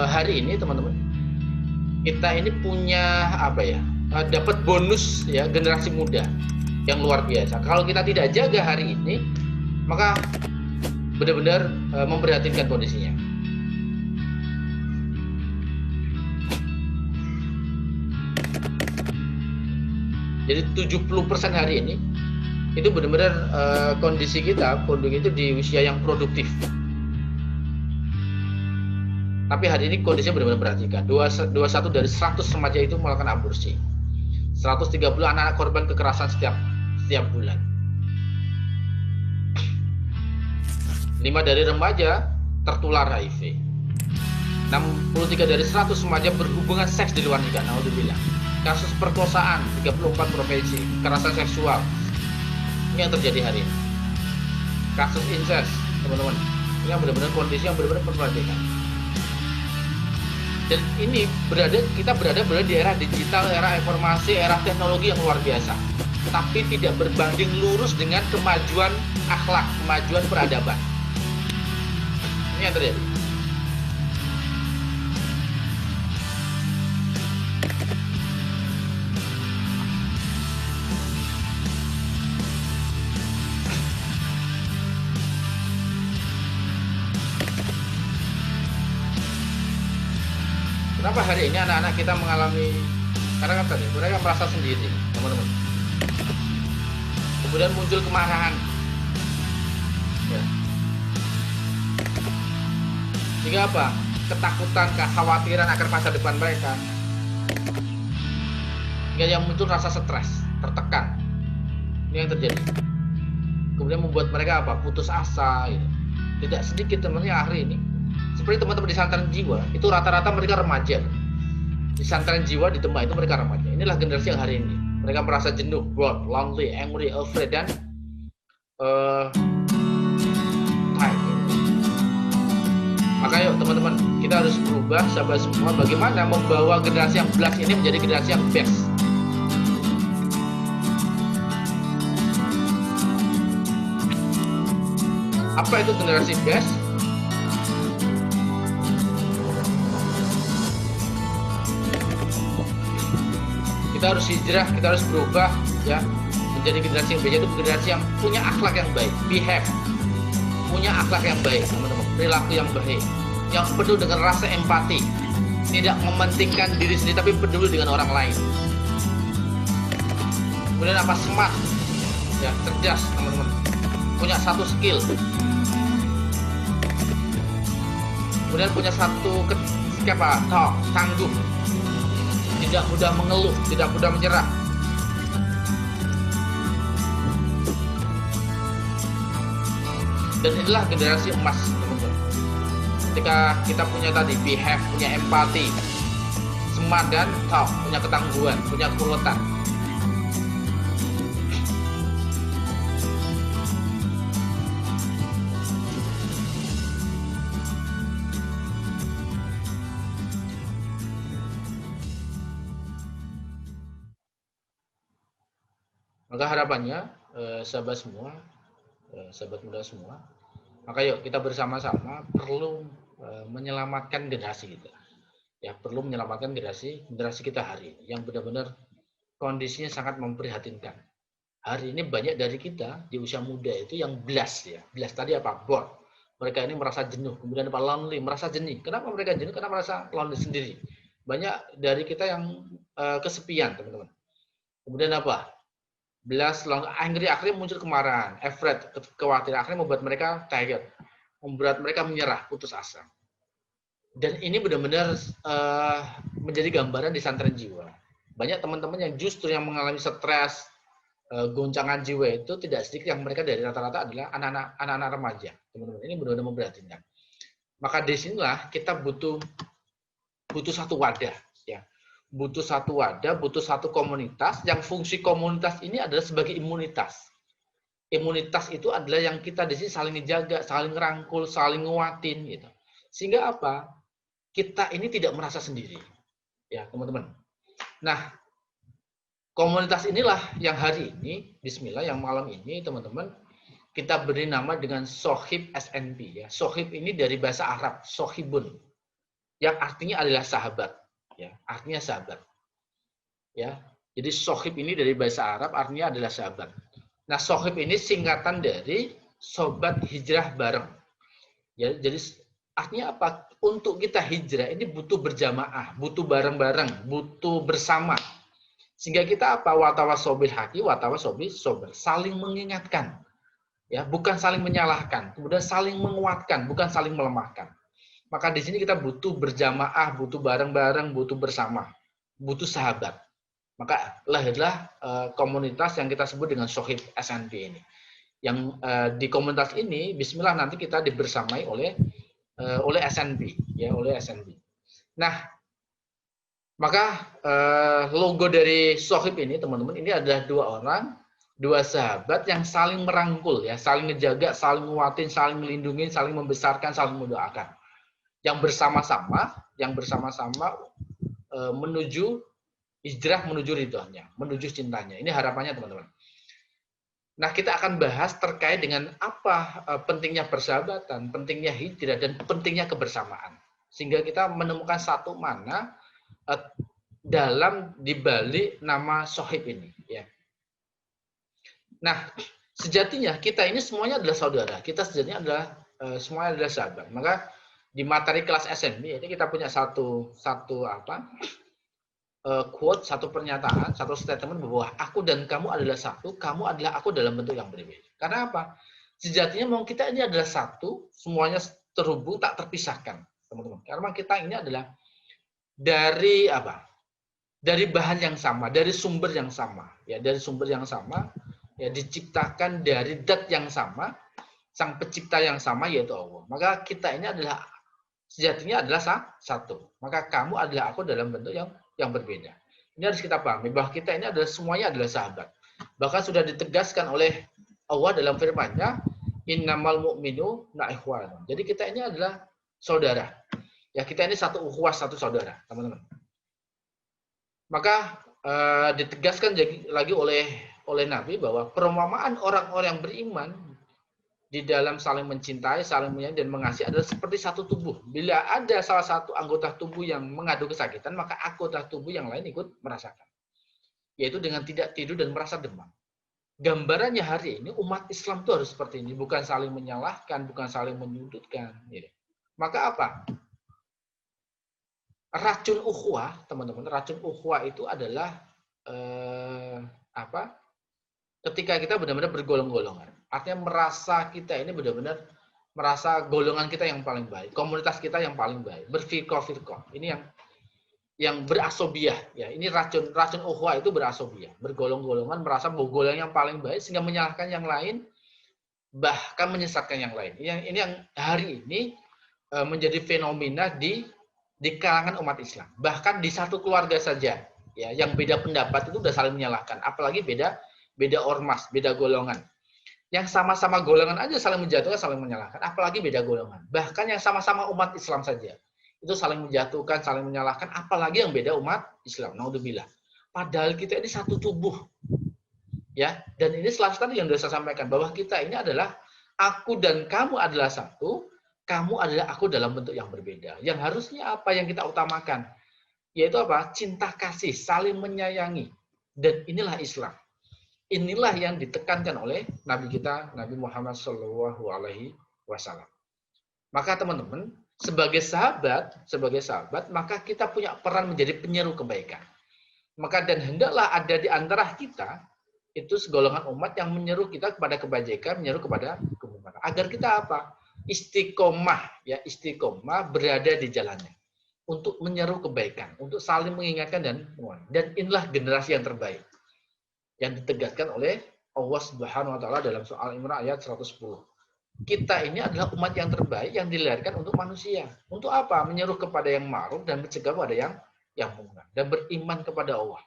Speaker 1: hari ini teman-teman, kita ini punya apa ya? Dapat bonus ya generasi muda yang luar biasa. Kalau kita tidak jaga hari ini, maka benar-benar memprihatinkan kondisinya. Jadi 70% hari ini itu benar-benar kondisi kita itu di usia yang produktif. Tapi hari ini kondisinya benar-benar perhatikan. 21 dari 100 remaja itu melakukan aborsi. 130 anak-anak korban kekerasan setiap bulan. 5 dari remaja tertular HIV. 63 dari 100 remaja berhubungan seks di luar nikah. Naudzubillah. Kasus perkosaan 34 provinsi, kekerasan seksual. Ini yang terjadi hari ini. Kasus incest, teman-teman. Ini yang benar-benar kondisi yang benar-benar perhatikan. Dan ini kita berada di era digital, era informasi, era teknologi yang luar biasa. Tapi tidak berbanding lurus dengan kemajuan akhlak, kemajuan peradaban. Ini yang terjadi. Kenapa hari ini anak-anak kita mengalami, karena kan tadi mereka merasa sendiri, teman-teman. Kemudian muncul kemarahan, ya. Sehingga apa? Ketakutan, kekhawatiran akan masa depan mereka. Sehingga yang muncul rasa stres, tertekan. Ini yang terjadi. Kemudian membuat mereka apa? Putus asa, gitu. Tidak sedikit teman-teman hari ini. Seperti teman-teman di Santren Jiwa, itu rata-rata mereka remaja. Di Santren Jiwa di Demak itu mereka remaja. Inilah generasi yang hari ini. Mereka merasa jenuh, bored, lonely, angry, afraid, dan tired. Maka yuk teman-teman, kita harus berubah, sahabat semua, bagaimana membawa generasi yang blast ini menjadi generasi yang best. Apa itu generasi best? Kita harus hijrah, kita harus berubah, ya, menjadi generasi yang baik. Itu generasi yang punya akhlak yang baik, behave, punya akhlak yang baik, teman-teman, perilaku yang baik, yang penuh dengan rasa empati, tidak mementingkan diri sendiri tapi peduli dengan orang lain. Kemudian apa? Smart, ya, cerdas, teman-teman, punya satu skill, kemudian punya satu tangguh, tidak mudah mengeluh, tidak mudah menyerah. Dan inilah generasi emas, teman-teman. Ketika kita punya tadi behave, punya empati, smart, dan punya ketangguhan, punya keuletan. Maka harapannya, sahabat semua, sahabat muda semua, maka yuk kita bersama-sama perlu menyelamatkan generasi kita. Ya, perlu menyelamatkan generasi kita hari ini yang benar-benar kondisinya sangat memprihatinkan. Hari ini banyak dari kita di usia muda itu yang blast ya. Blast tadi apa? Bored. Mereka ini merasa jenuh, kemudian apa? Lonely, merasa jenuh. Kenapa mereka jenuh? Karena merasa lonely sendiri. Banyak dari kita yang kesepian, teman-teman. Kemudian apa? Blast, angry, akhirnya muncul kemarahan, afraid, kekhawatiran, akhirnya membuat mereka tired, membuat mereka menyerah, putus asa. Dan ini benar-benar menjadi gambaran di santren jiwa. Banyak teman-teman yang justru yang mengalami stres, goncangan jiwa itu tidak sedikit yang mereka dari rata-rata adalah anak-anak remaja. Teman-teman, ini benar-benar memprihatinkan. Maka di sinilah kita butuh satu wadah, ya. Butuh satu wadah, butuh satu komunitas yang fungsi komunitas ini adalah sebagai imunitas. Imunitas itu adalah yang kita di sini saling menjaga, saling ngerangkul, saling nguatin gitu. Sehingga apa? Kita ini tidak merasa sendiri. Ya, teman-teman. Nah, komunitas inilah yang hari ini, bismillah, yang malam ini, teman-teman, kita beri nama dengan Sohib SNP. Ya. Sohib ini dari bahasa Arab, Sohibun, yang artinya adalah sahabat. Ya, artinya sahabat. Ya, jadi Sohib ini dari bahasa Arab, artinya adalah sahabat. Nah, Sohib ini singkatan dari Sobat Hijrah Bareng. Ya, jadi artinya apa? Untuk kita hijrah ini butuh berjamaah, butuh bareng-bareng, butuh bersama. Sehingga kita apa? Watawasobil haki, watawasobil sober. Saling mengingatkan. Ya, bukan saling menyalahkan. Kemudian saling menguatkan, bukan saling melemahkan. Maka di sini kita butuh berjamaah, butuh bareng-bareng, butuh bersama. Butuh sahabat. Maka lahirlah komunitas yang kita sebut dengan Sohib SNP ini. Yang di komunitas ini, bismillah nanti kita dibersamai oleh SNP, ya, oleh SNP. Nah, maka logo dari Sohib ini, teman-teman, ini adalah dua sahabat yang saling merangkul, ya, saling ngejaga, saling nguatin, saling melindungi, saling membesarkan, saling mendoakan. Yang bersama-sama menuju hijrah, menuju ridhonya, menuju cintanya. Ini harapannya, teman-teman. Nah, kita akan bahas terkait dengan apa pentingnya persahabatan, pentingnya hijrah, dan pentingnya kebersamaan. Sehingga kita menemukan satu makna dalam dibalik nama Sohib ini. Ya. Nah, sejatinya kita ini semuanya adalah saudara. Kita sejatinya adalah semuanya adalah sahabat. Maka di materi kelas SNB ini kita punya satu quote, satu pernyataan, satu statement bahwa aku dan kamu adalah satu, kamu adalah aku dalam bentuk yang berbeda. Karena apa? Sejatinya memang kita ini adalah satu, semuanya terhubung, tak terpisahkan, teman-teman. Karena kita ini adalah dari apa? Dari bahan yang sama, dari sumber yang sama, ya, dari sumber yang sama, ya, diciptakan dari zat yang sama, sang pencipta yang sama, yaitu Allah. Maka kita ini adalah sejatinya adalah satu. Maka kamu adalah aku dalam bentuk yang berbeda. Ini harus kita pahami bahwa kita ini adalah semuanya adalah sahabat. Bahkan sudah ditegaskan oleh Allah dalam firman-Nya, innamal mu'minu ikhwan. Jadi kita ini adalah saudara. Ya, kita ini satu ukhuwah, satu saudara, teman-teman. Maka ditegaskan lagi oleh Nabi bahwa perumpamaan orang-orang yang beriman di dalam saling mencintai, saling menyayangi dan mengasihi adalah seperti satu tubuh. Bila ada salah satu anggota tubuh yang mengadu kesakitan, maka anggota tubuh yang lain ikut merasakan. Yaitu dengan tidak tidur dan merasa demam. Gambarannya hari ini umat Islam itu harus seperti ini, bukan saling menyalahkan, bukan saling menyudutkan. Maka apa? Racun ukhuwah, teman-teman, racun ukhuwah itu adalah ketika kita benar-benar bergolong-golongan. Artinya merasa kita ini benar-benar merasa golongan kita yang paling baik, komunitas kita yang paling baik, berfirqah-firqah. Ini yang berasobiah, ya. Ini racun ukhuwah itu berasobiah, bergolong-golongan, merasa bahwa golongan yang paling baik sehingga menyalahkan yang lain, bahkan menyesatkan yang lain. Ini yang hari ini menjadi fenomena di kalangan umat Islam. Bahkan di satu keluarga saja, ya, yang beda pendapat itu udah saling menyalahkan, apalagi beda ormas, beda golongan. Yang sama-sama golongan aja saling menjatuhkan, saling menyalahkan, apalagi beda golongan. Bahkan yang sama-sama umat Islam saja itu saling menjatuhkan, saling menyalahkan, apalagi yang beda umat Islam. Naudzubillah. Padahal kita ini satu tubuh. Ya, dan ini selalu tadi yang sudah saya sampaikan bahwa kita ini adalah aku dan kamu adalah satu, kamu adalah aku dalam bentuk yang berbeda. Yang harusnya apa yang kita utamakan? yaitu apa? Cinta kasih, saling menyayangi. Dan inilah Islam. Inilah yang ditekankan oleh Nabi kita, Nabi Muhammad SAW. Maka teman-teman, sebagai sahabat, maka kita punya peran menjadi penyeru kebaikan. Maka dan hendaklah ada di antara kita itu segolongan umat yang menyeru kita kepada kebaikan, menyeru kepada kebenaran. Agar kita apa? Istiqomah, ya istiqomah berada di jalannya untuk menyeru kebaikan, untuk saling mengingatkan dan inilah generasi yang terbaik yang ditegaskan oleh Allah Subhanahu wa taala dalam soal Imran ayat 110. Kita ini adalah umat yang terbaik yang dilahirkan untuk manusia. Untuk apa? Menyeru kepada yang ma'ruf dan mencegah pada yang munkar dan beriman kepada Allah.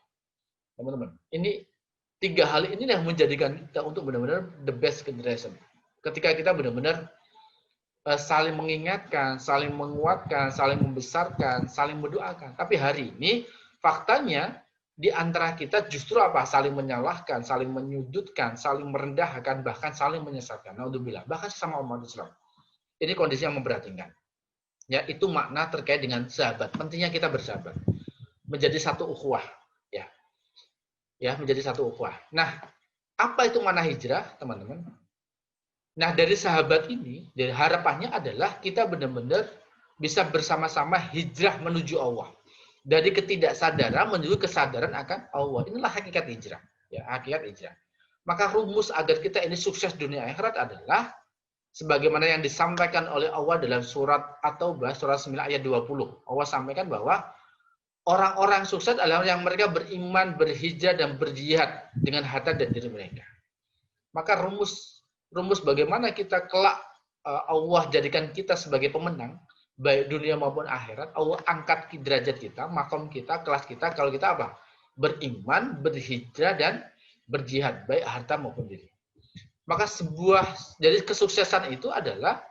Speaker 1: Teman-teman, ini 3 hal ini yang menjadikan kita untuk benar-benar the best generation. Ketika kita benar-benar saling mengingatkan, saling menguatkan, saling membesarkan, saling mendoakan. Tapi hari ini faktanya di antara kita justru apa? Saling menyalahkan, saling menyudutkan, saling merendahkan, bahkan saling menyesatkan. Naudzubillah, bahkan sesama umat Islam. Ini kondisi yang memprihatinkan. Ya, itu makna terkait dengan sahabat. Pentingnya kita bersahabat. Menjadi satu ukhuwah, ya. Ya, menjadi satu ukhuwah. Nah, apa itu makna hijrah, teman-teman? Nah, dari sahabat ini, dari harapannya adalah kita benar-benar bisa bersama-sama hijrah menuju Allah. Dari ketidaksadaran menuju kesadaran akan Allah. Inilah hakikat hijrah. Ya, hakikat hijrah. Maka rumus agar kita ini sukses dunia akhirat adalah sebagaimana yang disampaikan oleh Allah dalam surat At-Taubah surat 9 ayat 20. Allah sampaikan bahwa orang-orang sukses adalah yang mereka beriman, berhijrah dan berjihad dengan harta dan diri mereka. Maka rumus bagaimana kita kelak Allah jadikan kita sebagai pemenang baik dunia maupun akhirat, Allah angkat derajat kita, makom kita, kelas kita, kalau kita apa? Beriman, berhijrah, dan berjihad, baik harta maupun diri. Maka jadi kesuksesan itu adalah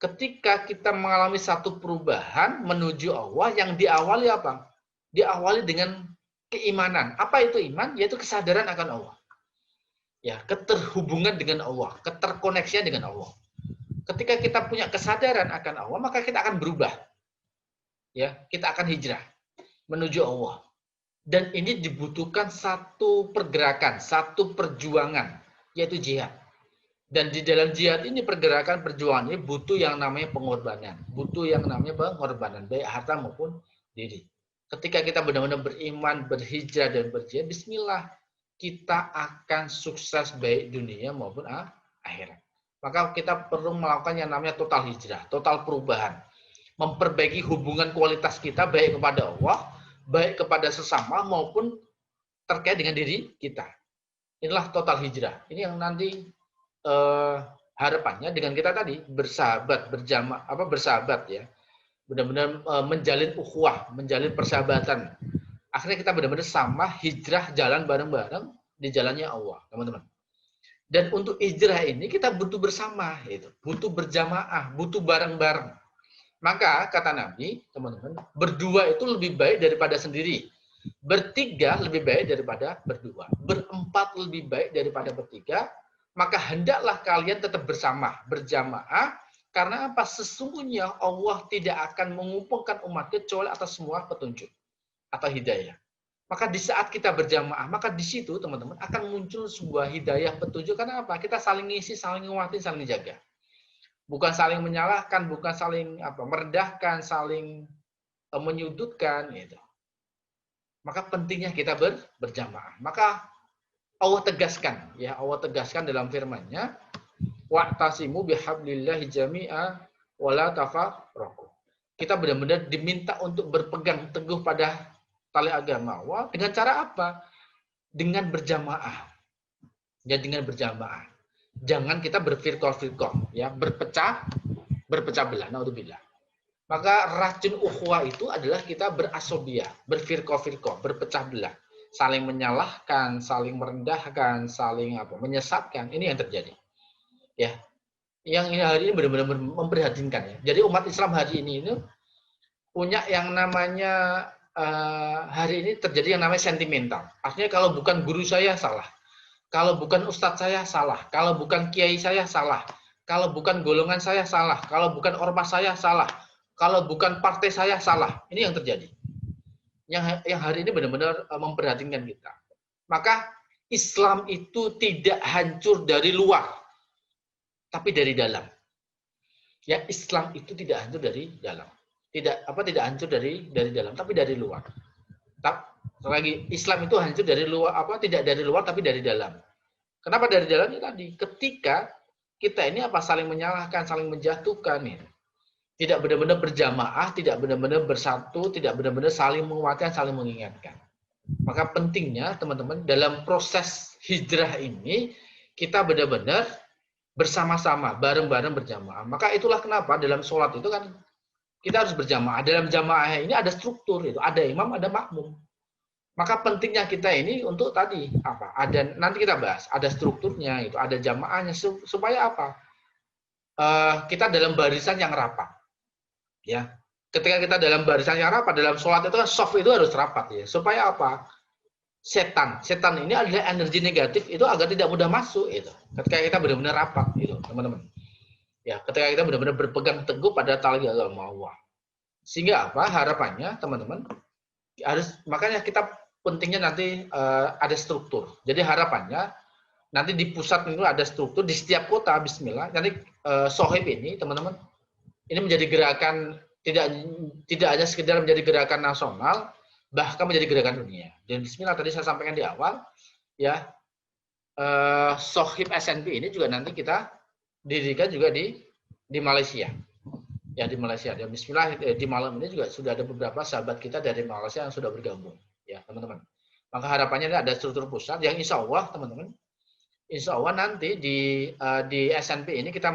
Speaker 1: ketika kita mengalami satu perubahan menuju Allah yang diawali apa? Diawali dengan keimanan. Apa itu iman? Yaitu kesadaran akan Allah. Ya, keterhubungan dengan Allah, keterkoneksian dengan Allah. Ketika kita punya kesadaran akan Allah, maka kita akan berubah. Ya, kita akan hijrah menuju Allah. Dan ini dibutuhkan satu pergerakan, satu perjuangan, yaitu jihad. Dan di dalam jihad ini, pergerakan perjuangan ini butuh yang namanya pengorbanan. Butuh yang namanya pengorbanan, baik harta maupun diri. Ketika kita benar-benar beriman, berhijrah, dan berjihad, bismillah, kita akan sukses baik dunia maupun akhirat. Maka kita perlu melakukan yang namanya total hijrah, total perubahan. Memperbaiki hubungan kualitas kita baik kepada Allah, baik kepada sesama maupun terkait dengan diri kita. Inilah total hijrah. Ini yang nanti harapannya dengan kita tadi bersahabat, bersahabat ya. Benar-benar menjalin ukhuwah, menjalin persahabatan. Akhirnya kita benar-benar sama hijrah jalan bareng-bareng di jalannya Allah, teman-teman. Dan untuk hijrah ini kita butuh bersama, butuh berjamaah, butuh bareng-bareng. Maka kata Nabi, teman-teman, berdua itu lebih baik daripada sendiri. Bertiga lebih baik daripada berdua. Berempat lebih baik daripada bertiga. Maka hendaklah kalian tetap bersama, berjamaah. Karena apa? Sesungguhnya Allah tidak akan mengumpulkan umat kecuali atas semua petunjuk atau hidayah. Maka di saat kita berjamaah, maka di situ teman-teman akan muncul sebuah hidayah petunjuk. Karena apa? Kita saling ngisi, saling nguatin, saling jaga. Bukan saling menyalahkan, bukan saling merendahkan, saling menyudutkan. Gitu. Maka pentingnya kita berjamaah. Maka Allah tegaskan, ya Allah tegaskan dalam firman-Nya, wa'tasimu bihablillahi jami'a wala tafarraqu. Kita benar-benar diminta untuk berpegang teguh pada tali agama Allah dengan cara apa? Dengan berjamaah. Ya, dengan berjamaah. Jangan kita berfirqah-firqah, ya, berpecah belah. Naudzubillah. Maka racun ukhuwah itu adalah kita berasobiyah, berfirqah-firqah, berpecah belah, saling menyalahkan, saling merendahkan, saling menyesatkan. Ini yang terjadi. Ya. Yang hari ini benar-benar memprihatinkan ya. Jadi umat Islam hari ini punya yang namanya hari ini terjadi yang namanya sentimental. Artinya kalau bukan guru saya salah, kalau bukan ustadz saya salah, kalau bukan kiai saya salah, kalau bukan golongan saya salah, kalau bukan ormas saya salah, kalau bukan partai saya salah. Ini yang terjadi. yang hari ini benar-benar memperhatikan kita. Maka Islam itu tidak hancur dari luar, tapi dari dalam. Ya, Islam itu tidak hancur dari dalam. Tidak hancur dari dalam, tapi dari luar. Lagi Islam itu hancur dari luar, tidak dari luar tapi dari dalam. Kenapa dari dalamnya tadi? Ketika kita ini saling menyalahkan, saling menjatuhkan ya. Tidak benar-benar berjamaah, tidak benar-benar bersatu, tidak benar-benar saling menguatkan, saling mengingatkan. Maka pentingnya teman-teman dalam proses hijrah ini kita benar-benar bersama-sama, bareng-bareng berjamaah. Maka itulah kenapa dalam sholat itu kan kita harus berjamaah. Dalam jamaah ini ada struktur, itu ada imam, ada makmum. Maka pentingnya kita ini untuk tadi ada nanti kita bahas, ada strukturnya itu, ada jamaahnya supaya kita dalam barisan yang rapat. Ya, ketika kita dalam barisan yang rapat dalam sholat itu kan soft itu harus rapat ya. Supaya setan ini adalah energi negatif itu agar tidak mudah masuk itu. Ketika kita benar-benar rapat itu, teman-teman. Ya, ketika kita benar-benar berpegang teguh pada tali agama Allah. Sehingga harapannya teman-teman makanya kita pentingnya nanti ada struktur. Jadi harapannya nanti di pusat itu ada struktur di setiap kota. Bismillah. Nanti Sohib ini teman-teman ini menjadi gerakan tidak hanya sekedar menjadi gerakan nasional, bahkan menjadi gerakan dunia. Dan Bismillah tadi saya sampaikan di awal, ya Sohib SNP ini juga nanti kita dirikan juga di Malaysia. Ya di Malaysia. Dan Bismillah di malam ini juga sudah ada beberapa sahabat kita dari Malaysia yang sudah bergabung. Ya teman-teman. Maka harapannya ada struktur pusat yang insya Allah teman-teman, insya Allah nanti di SNP ini kita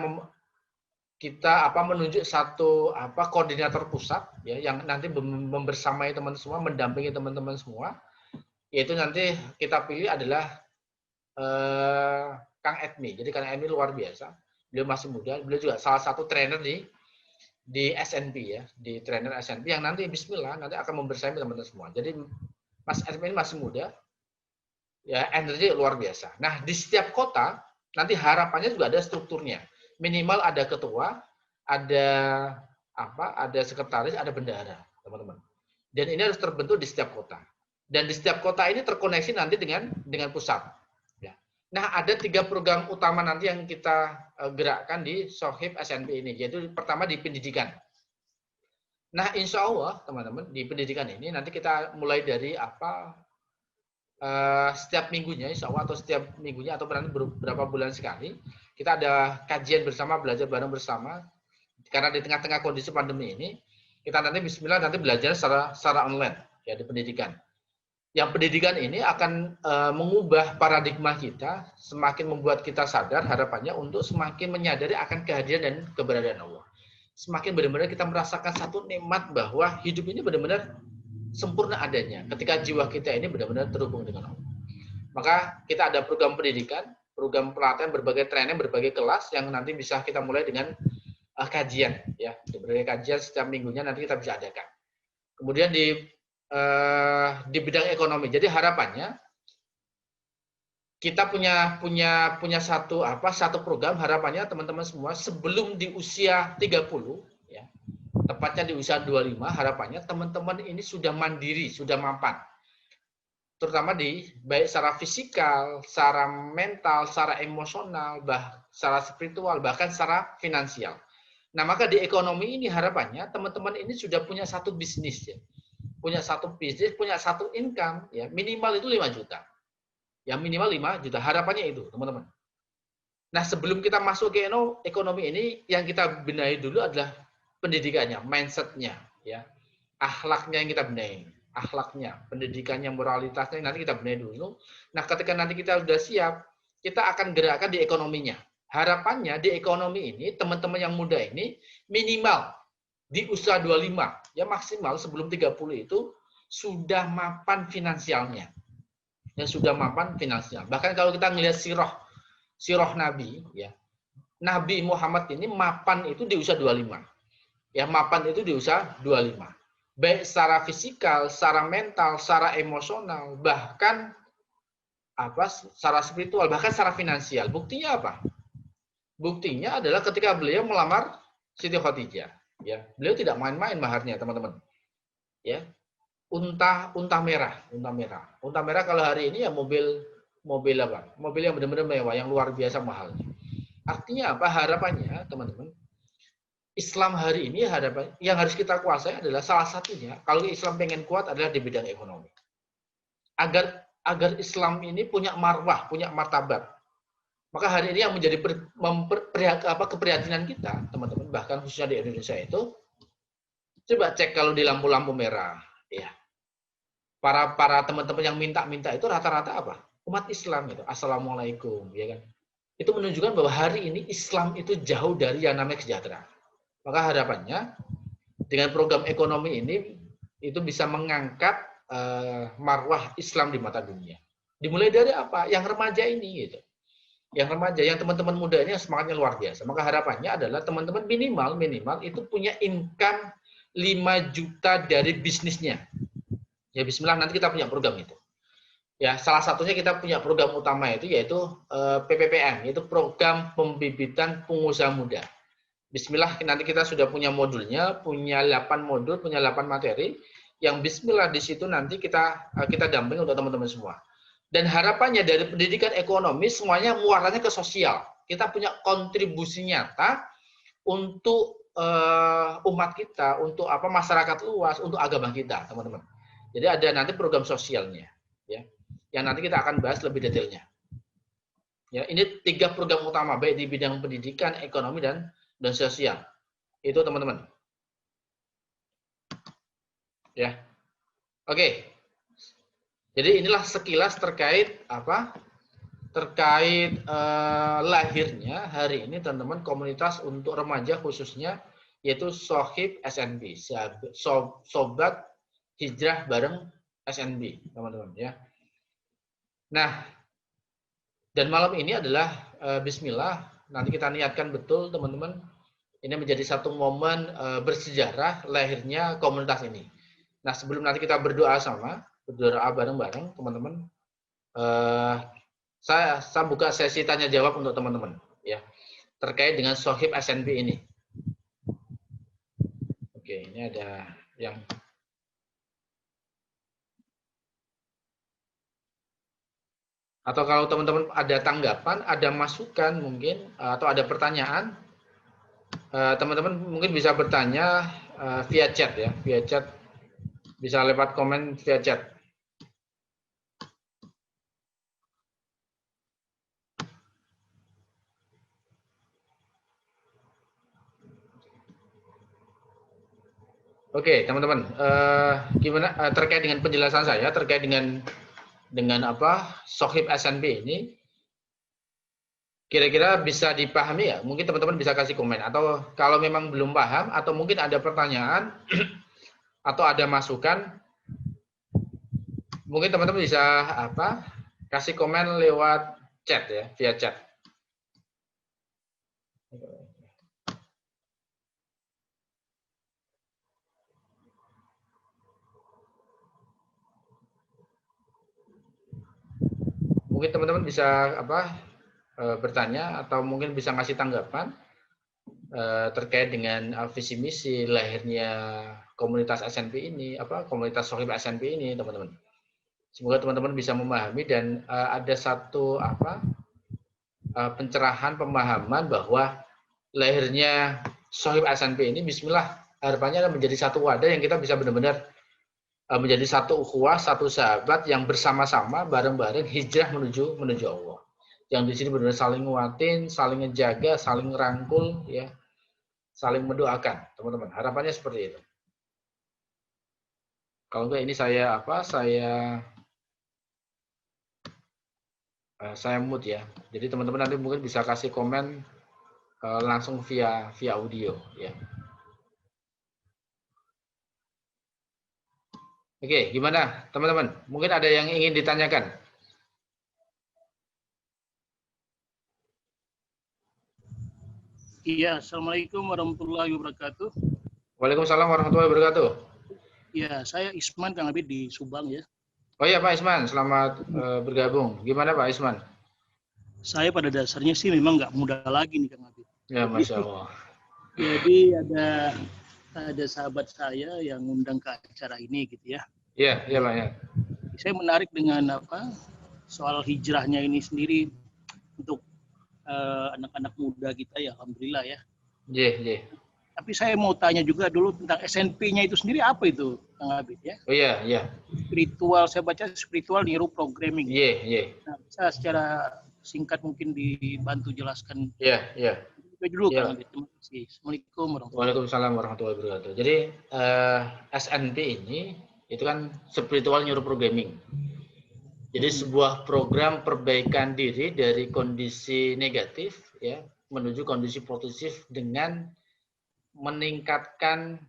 Speaker 1: menunjuk satu koordinator pusat ya yang nanti membersamai teman semua, mendampingi teman-teman semua, yaitu nanti kita pilih adalah Kang Edmi. Jadi Kang Edmi luar biasa, beliau masih muda, beliau juga salah satu trainer di SNP ya, di trainer SNP yang nanti Bismillah nanti akan membersamai teman-teman semua. Jadi Mas Edmi ini masih muda, ya energi luar biasa. Nah di setiap kota nanti harapannya juga ada strukturnya. Minimal ada ketua, ada sekretaris, ada bendahara, teman-teman. Dan ini harus terbentuk di setiap kota. Dan di setiap kota ini terkoneksi nanti dengan pusat. Ya. Nah, ada 3 program utama nanti yang kita gerakkan di Sohib SNP ini, yaitu pertama di pendidikan. Nah, insya Allah, teman-teman, di pendidikan ini nanti kita mulai dari setiap minggunya, insya Allah, atau setiap minggunya, atau beberapa bulan sekali, kita ada kajian bersama, belajar bareng bersama. Karena di tengah-tengah kondisi pandemi ini, kita nanti Bismillah nanti belajar secara online ya di pendidikan. Yang pendidikan ini akan mengubah paradigma kita, semakin membuat kita sadar harapannya untuk semakin menyadari akan kehadiran dan keberadaan Allah. Semakin benar-benar kita merasakan satu nikmat bahwa hidup ini benar-benar sempurna adanya ketika jiwa kita ini benar-benar terhubung dengan Allah. Maka kita ada program pendidikan, program pelatihan, berbagai training, berbagai kelas yang nanti bisa kita mulai dengan kajian ya, berbagai kajian setiap minggunya nanti kita bisa adakan. Kemudian di bidang ekonomi. Jadi harapannya kita punya satu program, harapannya teman-teman semua sebelum di usia 30 ya. Tepatnya di usia 25, harapannya teman-teman ini sudah mandiri, sudah mapan. Terutama baik secara fisikal, secara mental, secara emosional, secara spiritual, bahkan secara finansial. Nah, maka di ekonomi ini harapannya teman-teman ini sudah punya satu bisnis ya. Punya satu bisnis, punya satu income ya, minimal itu 5 juta. Ya minimal 5 juta, harapannya itu, teman-teman. Nah, sebelum kita masuk ke ekonomi ini, yang kita benahi dulu adalah pendidikannya, mindset-nya ya. Akhlaknya yang kita benahi. Akhlaknya, pendidikannya, moralitasnya nanti kita benahi dulu. Nah, ketika nanti kita sudah siap, kita akan gerakkan di ekonominya. Harapannya di ekonomi ini, teman-teman yang muda ini minimal di usia 25, ya maksimal sebelum 30 itu sudah mapan finansialnya. Ya sudah mapan finansial. Bahkan kalau kita melihat sirah Nabi, ya Nabi Muhammad ini mapan itu di usia 25. Ya mapan itu di usia 25. Baik secara fisikal, secara mental, secara emosional, bahkan secara spiritual, bahkan secara finansial. Buktinya apa? Buktinya adalah ketika beliau melamar Siti Khadijah, ya beliau tidak main-main maharnya, teman-teman. Ya, unta merah. Unta merah kalau hari ini ya mobil apa? Mobil yang benar-benar mewah, yang luar biasa mahalnya. Artinya apa? Harapannya, teman-teman, Islam hari ini harapan yang harus kita kuasai adalah salah satunya, kalau Islam pengen kuat adalah di bidang ekonomi. Agar Islam ini punya marwah, punya martabat. Maka hari ini yang menjadi keprihatinan kita, teman-teman, bahkan khususnya di Indonesia itu, coba cek kalau di lampu-lampu merah, ya. Para teman-teman yang minta itu rata-rata apa? Umat Islam itu. Assalamualaikum, ya kan? Itu menunjukkan bahwa hari ini Islam itu jauh dari yang namanya kesejahteraan. Maka harapannya dengan program ekonomi ini itu bisa mengangkat marwah Islam di mata dunia. Dimulai dari apa? Yang remaja ini gitu. Yang remaja, yang teman-teman muda ini semangatnya luar biasa. Maka harapannya adalah teman-teman minimal itu punya income 5 juta dari bisnisnya. Ya bismillah, nanti kita punya program itu. Ya, salah satunya kita punya program utama itu yaitu PPPM, yaitu program pembibitan pengusaha muda. Bismillah, nanti kita sudah punya modulnya, punya 8 modul, punya 8 materi, yang bismillah di situ nanti kita damping untuk teman-teman semua. Dan harapannya dari pendidikan ekonomi semuanya muaranya ke sosial. Kita punya kontribusi nyata untuk umat kita, untuk apa masyarakat luas, untuk agama kita, teman-teman. Jadi ada nanti program sosialnya, ya, yang nanti kita akan bahas lebih detailnya. Ya, ini 3 program utama baik di bidang pendidikan, ekonomi dan sosial. Itu teman-teman. Ya. Oke. Jadi inilah sekilas terkait apa? Terkait lahirnya hari ini teman-teman komunitas untuk remaja khususnya yaitu Sohib SNB, Sobat Hijrah bareng SNB, teman-teman ya. Nah, dan malam ini adalah bismillah, nanti kita niatkan betul teman-teman, ini menjadi satu momen bersejarah lahirnya komunitas ini. Nah, sebelum nanti kita berdoa bareng-bareng teman-teman, saya buka sesi tanya jawab untuk teman-teman ya, terkait dengan Sohib SNB ini. Oke, ini ada yang atau kalau teman-teman ada tanggapan, ada masukan mungkin, atau ada pertanyaan, teman-teman mungkin bisa bertanya via chat ya, via chat, bisa lewat komen via chat. Oke, teman-teman, gimana terkait dengan penjelasan saya terkait dengan apa Sohib SNB ini? Kira-kira bisa dipahami ya? Mungkin teman-teman bisa kasih komen, atau kalau memang belum paham atau mungkin ada pertanyaan atau ada masukan, mungkin teman-teman bisa apa? Kasih komen lewat chat ya, via chat. Mungkin teman-teman bisa apa? Bertanya atau mungkin bisa ngasih tanggapan terkait dengan visi misi lahirnya komunitas SNB ini, apa komunitas Sohib SNB ini, teman-teman. Semoga teman-teman bisa memahami dan ada satu apa pencerahan pemahaman bahwa lahirnya Sohib SNB ini, bismillah, harapannya menjadi satu wadah yang kita bisa benar-benar menjadi satu ukhuwah, satu sahabat yang bersama-sama bareng-bareng hijrah menuju Allah. Yang di sini benar-benar saling nguatin, saling ngejaga, saling ngerangkul, ya, saling mendoakan, teman-teman. Harapannya seperti itu. Kalau enggak ini saya apa? Saya mute ya. Jadi teman-teman nanti mungkin bisa kasih komen langsung via audio, ya. Oke, gimana teman-teman? Mungkin ada yang ingin ditanyakan?
Speaker 2: Iya, Assalamualaikum warahmatullahi wabarakatuh.
Speaker 1: Waalaikumsalam warahmatullahi wabarakatuh.
Speaker 2: Ya, saya Isman, Kang Abid di Subang ya.
Speaker 1: Oh iya Pak Isman, selamat bergabung. Gimana Pak Isman?
Speaker 2: Saya pada dasarnya sih memang nggak muda lagi nih Kang Abid.
Speaker 1: Ya, Masya Allah.
Speaker 2: Jadi ada sahabat saya yang ngundang ke acara ini gitu ya.
Speaker 1: Iya, iya Pak ya.
Speaker 2: Saya menarik dengan soal hijrahnya ini sendiri untuk anak-anak muda kita ya, alhamdulillah ya.
Speaker 1: Iya, iya.
Speaker 2: Tapi saya mau tanya juga dulu tentang SNP-nya itu sendiri apa itu, Kang Abid ya?
Speaker 1: Oh iya, iya.
Speaker 2: Spiritual, saya baca spiritual neuro programming.
Speaker 1: Iya, iya.
Speaker 2: Nah, bisa secara singkat mungkin dibantu jelaskan.
Speaker 1: Iya, iya.
Speaker 2: Dulu
Speaker 1: Iya.
Speaker 2: Kang Abid. Terima kasih. Assalamualaikum warahmatullahi wabarakatuh.
Speaker 1: Waalaikumsalam warahmatullahi wabarakatuh. Jadi SNP ini itu kan spiritual neuroprogramming. Jadi sebuah program perbaikan diri dari kondisi negatif ya menuju kondisi positif dengan meningkatkan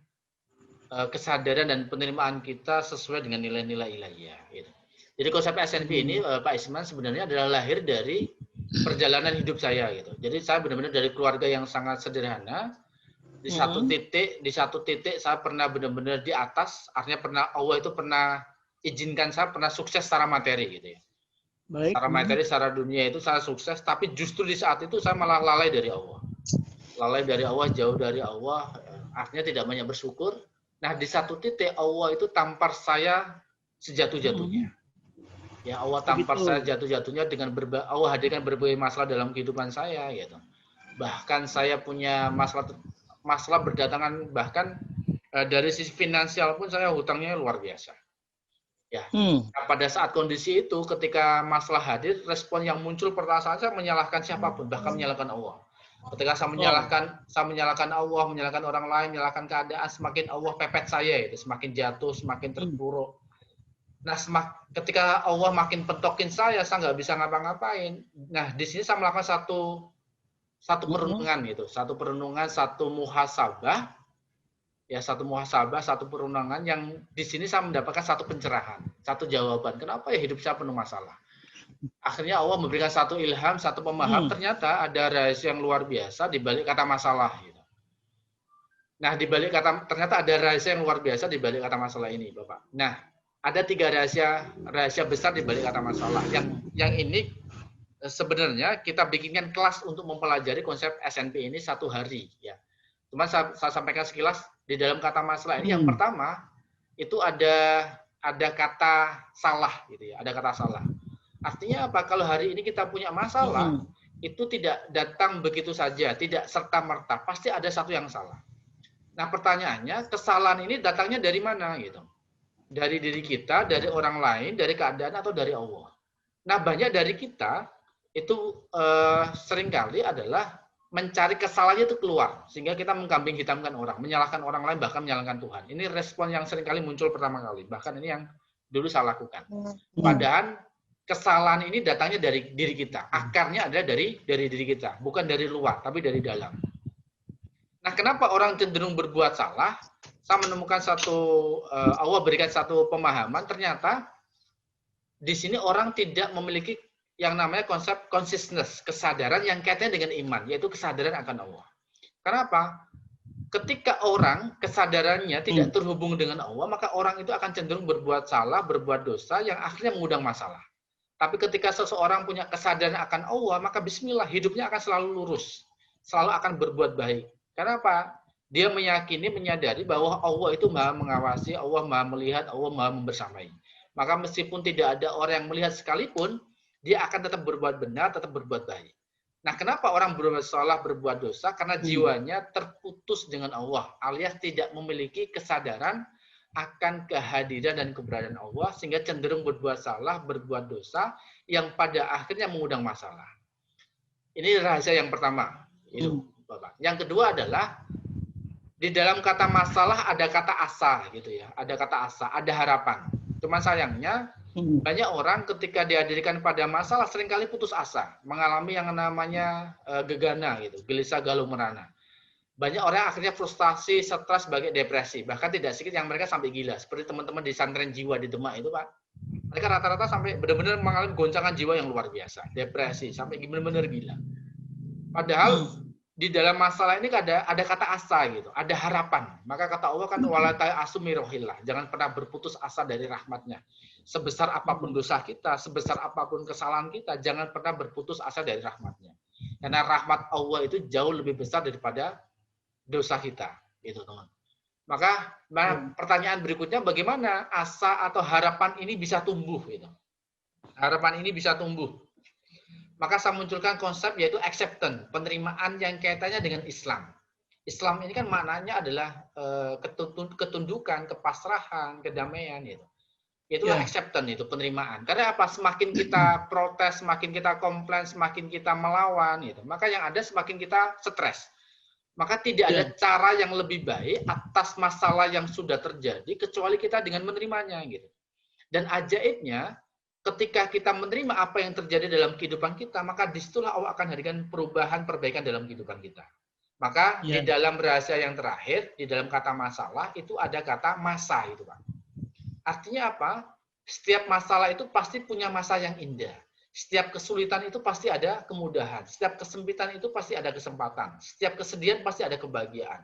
Speaker 1: kesadaran dan penerimaan kita sesuai dengan nilai-nilai ilahiyah. Gitu. Jadi konsep SNP ini Pak Isman sebenarnya adalah lahir dari perjalanan hidup saya gitu. Jadi saya benar-benar dari keluarga yang sangat sederhana. Di satu titik saya pernah benar-benar di atas, artinya pernah Allah itu pernah izinkan saya pernah sukses secara materi gitu ya. Baik. Secara materi, secara dunia itu saya sukses, tapi justru di saat itu saya malah lalai dari Allah. Lalai dari Allah, jauh dari Allah, artinya tidak banyak bersyukur. Nah, di satu titik Allah itu tampar saya sejatuh-jatuhnya. Ya, Allah tampar saya jatuh-jatuhnya dengan Allah hadirkan berbagai masalah dalam kehidupan saya gitu. Bahkan saya punya masalah berdatangan, bahkan dari sisi finansial pun saya hutangnya luar biasa. Ya, nah, pada saat kondisi itu, ketika masalah hadir, respon yang muncul pertama saya menyalahkan siapapun, bahkan menyalahkan Allah. Ketika saya menyalahkan Allah, menyalahkan orang lain, menyalahkan keadaan, semakin Allah pepet saya itu, semakin jatuh, semakin terpuruk. Nah, ketika Allah makin pentokin saya nggak bisa ngapa-ngapain. Nah, di sini saya melakukan satu perenungan itu, satu muhasabah, ya satu perenungan yang di sini saya mendapatkan satu pencerahan, satu jawaban. Kenapa ya hidup saya penuh masalah? Akhirnya Allah memberikan satu ilham, satu pemahaman. Ternyata ada rahasia yang luar biasa di balik kata masalah. Gitu. Nah, ternyata ada rahasia yang luar biasa di balik kata masalah ini, Bapak. Nah, ada 3 rahasia besar di balik kata masalah. Yang ini sebenarnya kita bikinkan kelas untuk mempelajari konsep SNP ini 1 hari. Ya. Cuma saya sampaikan sekilas di dalam kata masalah ini. Yang pertama itu ada kata salah, gitu ya. Ada kata salah. Artinya apa? Kalau hari ini kita punya masalah, itu tidak datang begitu saja, tidak serta-merta, pasti ada satu yang salah. Nah, pertanyaannya, kesalahan ini datangnya dari mana gitu? Dari diri kita, dari orang lain, dari keadaan, atau dari Allah. Nah, banyak dari kita itu seringkali adalah mencari kesalahannya itu keluar, sehingga kita mengkambing hitamkan orang, menyalahkan orang lain, bahkan menyalahkan Tuhan. Ini respon yang seringkali muncul pertama kali, bahkan ini yang dulu saya lakukan. Padahal kesalahan ini datangnya dari diri kita. Akarnya adalah dari diri kita, bukan dari luar, tapi dari dalam. Nah, kenapa orang cenderung berbuat salah? Saya menemukan Allah berikan satu pemahaman. Ternyata di sini orang tidak memiliki yang namanya konsep consciousness, kesadaran yang kaitannya dengan iman, yaitu kesadaran akan Allah. Kenapa? Ketika orang kesadarannya tidak terhubung dengan Allah, maka orang itu akan cenderung berbuat salah, berbuat dosa yang akhirnya mengundang masalah. Tapi ketika seseorang punya kesadaran akan Allah, maka bismillah, hidupnya akan selalu lurus. Selalu akan berbuat baik. Kenapa? Dia menyadari bahwa Allah itu maha mengawasi, Allah maha melihat, Allah maha membersamai. Maka meskipun tidak ada orang yang melihat sekalipun, dia akan tetap berbuat benar, tetap berbuat baik. Nah, kenapa orang berbuat salah, berbuat dosa? Karena jiwanya terputus dengan Allah, alias tidak memiliki kesadaran akan kehadiran dan keberadaan Allah, sehingga cenderung berbuat salah, berbuat dosa, yang pada akhirnya mengundang masalah. Ini rahasia yang pertama. Itu, Bapak. Yang kedua adalah, di dalam kata masalah ada kata asa, gitu ya. Ada kata asa, ada harapan. Cuma sayangnya, banyak orang ketika dihadirkan pada masalah, seringkali putus asa, mengalami yang namanya gegana, gitu, gelisah, galuh, merana. Banyak orang akhirnya frustasi, stres, sebagai depresi. Bahkan tidak sedikit yang mereka sampai gila. Seperti teman-teman di santren jiwa di Demak itu, Pak. Mereka rata-rata sampai benar-benar mengalami goncangan jiwa yang luar biasa. Depresi, sampai benar-benar gila. Padahal di dalam masalah ini ada kata asa gitu, ada harapan. Maka kata Allah kan wala ta'asu mirohillah, jangan pernah berputus asa dari rahmatnya. Sebesar apapun dosa kita, sebesar apapun kesalahan kita, jangan pernah berputus asa dari rahmatnya. Karena rahmat Allah itu jauh lebih besar daripada dosa kita, gitu teman. Maka pertanyaan berikutnya, bagaimana asa atau harapan ini bisa tumbuh? Gitu. Harapan ini bisa tumbuh. Maka saya munculkan konsep yaitu acceptance, penerimaan yang kaitannya dengan Islam. Islam ini kan maknanya adalah ketundukan, kepasrahan, kedamaian gitu. Itulah acceptance, itu penerimaan. Karena apa? Semakin kita protes, semakin kita komplain, semakin kita melawan gitu. Maka yang ada semakin kita stres. Maka tidak ada cara yang lebih baik atas masalah yang sudah terjadi kecuali kita dengan menerimanya gitu. Dan ajaibnya, ketika kita menerima apa yang terjadi dalam kehidupan kita, maka disitulah Allah akan hadirkan perubahan, perbaikan dalam kehidupan kita. Maka di dalam rahasia yang terakhir, di dalam kata masalah, itu ada kata masa itu, Pak. Artinya apa? Setiap masalah itu pasti punya masa yang indah. Setiap kesulitan itu pasti ada kemudahan. Setiap kesempitan itu pasti ada kesempatan. Setiap kesedihan pasti ada kebahagiaan.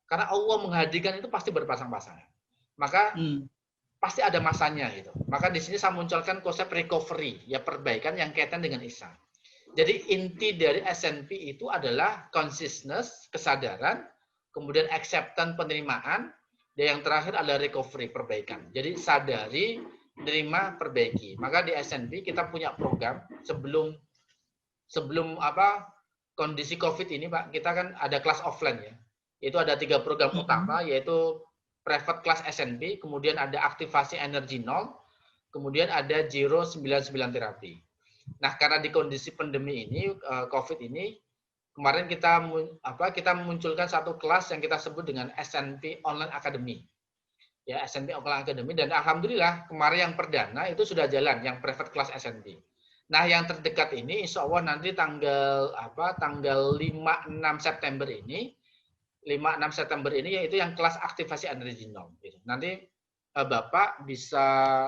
Speaker 1: Karena Allah menghadirkan itu pasti berpasang-pasangan. Maka pasti ada masanya gitu. Maka di sini saya munculkan konsep recovery, ya perbaikan yang kaitan dengan Islam. Jadi inti dari SNP itu adalah consciousness, kesadaran, kemudian acceptance, penerimaan, dan yang terakhir adalah recovery, perbaikan. Jadi sadari, menerima, perbaiki. Maka di SNP kita punya program sebelum kondisi COVID ini, Pak, kita kan ada kelas offline ya. Itu ada 3 program utama, yaitu private class SNP, kemudian ada aktivasi energi 0, kemudian ada Zero 99 terapi. Nah, karena di kondisi pandemi ini, COVID ini, kemarin kita memunculkan satu kelas yang kita sebut dengan SNP Online Academy. Ya, SNP Online Academy, dan alhamdulillah kemarin yang perdana itu sudah jalan, yang private class SNP. Nah, yang terdekat ini insya Allah nanti tanggal 5-6 September ini, 5-6 September ini yaitu yang kelas aktivasi energi 0. Nanti Bapak bisa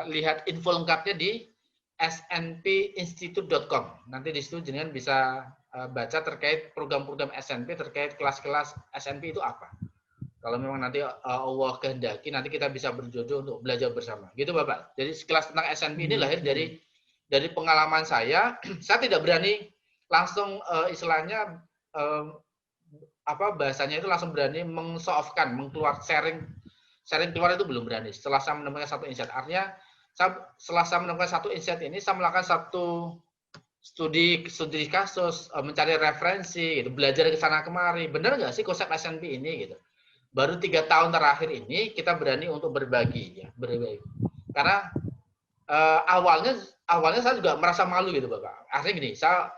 Speaker 1: lihat info lengkapnya di snpinstitute.com. Nanti di situ jenengan bisa baca terkait program-program SNP, terkait kelas-kelas SNP itu apa. Kalau memang nanti Allah kehendaki, nanti kita bisa berjodoh untuk belajar bersama. Gitu Bapak. Jadi kelas tentang SNP ini lahir dari pengalaman saya. Saya tidak berani langsung istilahnya bahasanya itu langsung berani meng-show-off-kan, sharing keluar itu belum berani. Setelah saya menemukan satu insight, artinya setelah saya menemukan satu insight ini, saya melakukan satu studi kasus, mencari referensi, gitu, belajar ke sana kemari. Benar nggak sih konsep SNP ini? Gitu. Baru 3 tahun terakhir ini kita berani untuk berbagi, ya, Karena awalnya saya juga merasa malu gitu, Bapak. Artinya gini, saya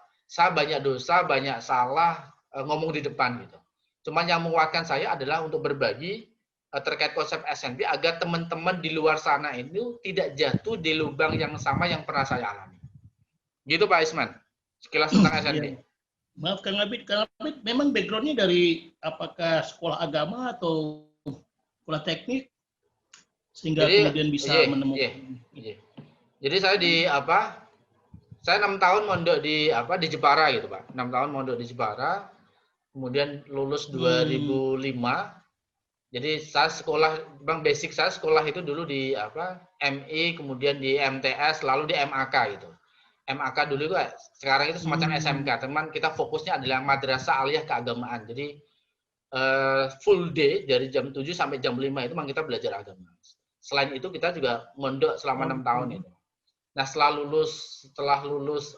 Speaker 1: banyak dosa, banyak salah, ngomong di depan gitu. Cuman yang menguatkan saya adalah untuk berbagi terkait konsep SNP agar teman-teman di luar sana itu tidak jatuh di lubang yang sama yang pernah saya alami. Gitu Pak Isman, sekilas tentang SNP.
Speaker 2: Ya. Maaf Kang Abid, memang background-nya dari apakah sekolah agama atau sekolah teknik sehingga kemudian bisa menemukan.
Speaker 1: Jadi saya saya 6 tahun mondok di Jepara gitu Pak. 6 tahun mondok di Jepara, kemudian lulus 2005. Jadi saya sekolah, basic saya sekolah itu dulu di MI, kemudian di MTS, lalu di MAK gitu. MAK dulu itu sekarang itu semacam SMK, teman kita fokusnya adalah madrasah aliyah keagamaan. Jadi full day dari jam 7 sampai jam 5 itu memang kita belajar agama. Selain itu kita juga mondok selama 6 tahun itu. Nah, setelah lulus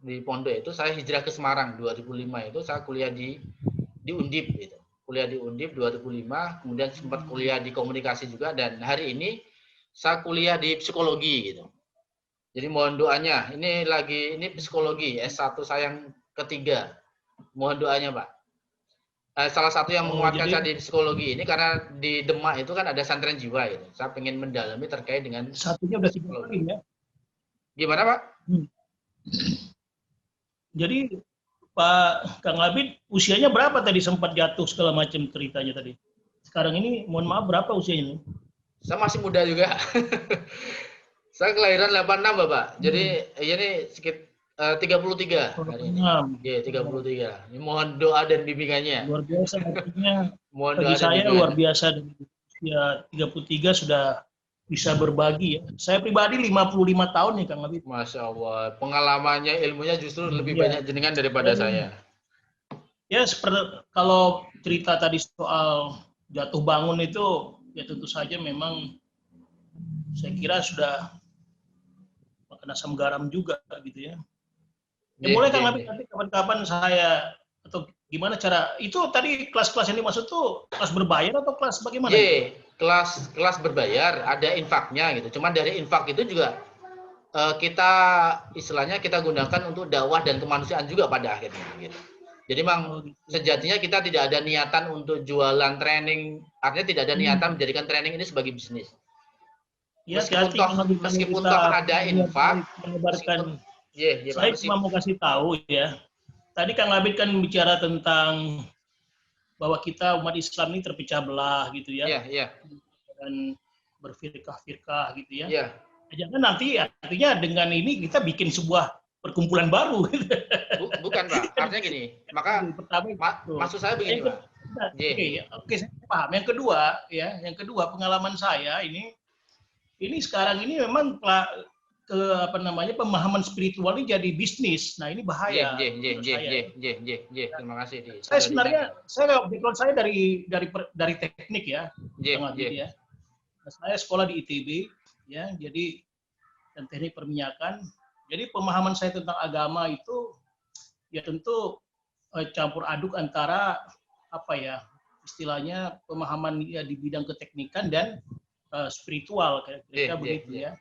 Speaker 1: di pondok itu saya hijrah ke Semarang 2005 itu saya kuliah di Undip gitu. Kuliah di Undip 2005, kemudian sempat kuliah di komunikasi juga, dan hari ini saya kuliah di psikologi gitu. Jadi mohon doanya, ini psikologi S1 saya yang ketiga. Mohon doanya Pak. Salah satu yang menguatkan saya di psikologi ini karena di Demak itu kan ada santren jiwa gitu. Saya pengen mendalami terkait dengan
Speaker 2: satunya udah 3 kali ya.
Speaker 1: Gimana Pak?
Speaker 2: Jadi Pak Kang Abid usianya berapa tadi, sempat jatuh segala macam ceritanya tadi. Sekarang ini mohon maaf berapa usianya?
Speaker 1: Saya masih muda juga. Saya kelahiran 86 Bapak. Jadi ini sekitar 33 hari ini. Iya, 33. Ini mohon doa dan bimbingannya.
Speaker 2: Luar biasa artinya.
Speaker 1: Mohon
Speaker 2: bagi saya luar biasa, usia 33 sudah bisa berbagi ya. Saya pribadi 55 tahun nih Kang Abid.
Speaker 1: Masya Allah, pengalamannya, ilmunya justru lebih banyak jenengan daripada saya.
Speaker 2: Ya seperti kalau cerita tadi soal jatuh bangun itu ya tentu saja memang saya kira sudah makan asam garam juga gitu ya. Ya boleh Kang Labib, nanti kapan-kapan saya atau gimana cara itu tadi kelas-kelas yang dimaksud tuh kelas berbayar atau kelas bagaimana?
Speaker 1: Kelas berbayar, ada infaknya gitu. Cuman dari infak itu juga kita istilahnya kita gunakan untuk dakwah dan kemanusiaan juga pada akhirnya gitu. Jadi memang sejatinya kita tidak ada niatan untuk jualan training, artinya tidak ada niatan menjadikan training ini sebagai bisnis.
Speaker 2: Ya,
Speaker 1: meskipun toh ada infak,
Speaker 2: saya cuma mau kasih tahu ya. Tadi Kang Labib kan bicara tentang bahwa kita umat Islam ini terpecah belah gitu ya.
Speaker 1: Iya.
Speaker 2: Dan berfirqah-firqah gitu ya.
Speaker 1: Iya.
Speaker 2: Jangan nanti artinya dengan ini kita bikin sebuah perkumpulan baru.
Speaker 1: Bukan Pak, artinya gini. Maka maksud saya begini Pak.
Speaker 2: Oke, saya paham. Yang kedua pengalaman saya ini sekarang ini memang pemahaman spiritual ini jadi bisnis. Nah, ini bahaya.
Speaker 1: Terima kasih.
Speaker 2: Saya sebenarnya background saya dari teknik ya. Ya. Nah, saya sekolah di ITB ya, jadi dan teknik perminyakan. Jadi pemahaman saya tentang agama itu ya tentu campur aduk antara istilahnya pemahaman ya di bidang keteknikan dan spiritual kira-kira begitu ya.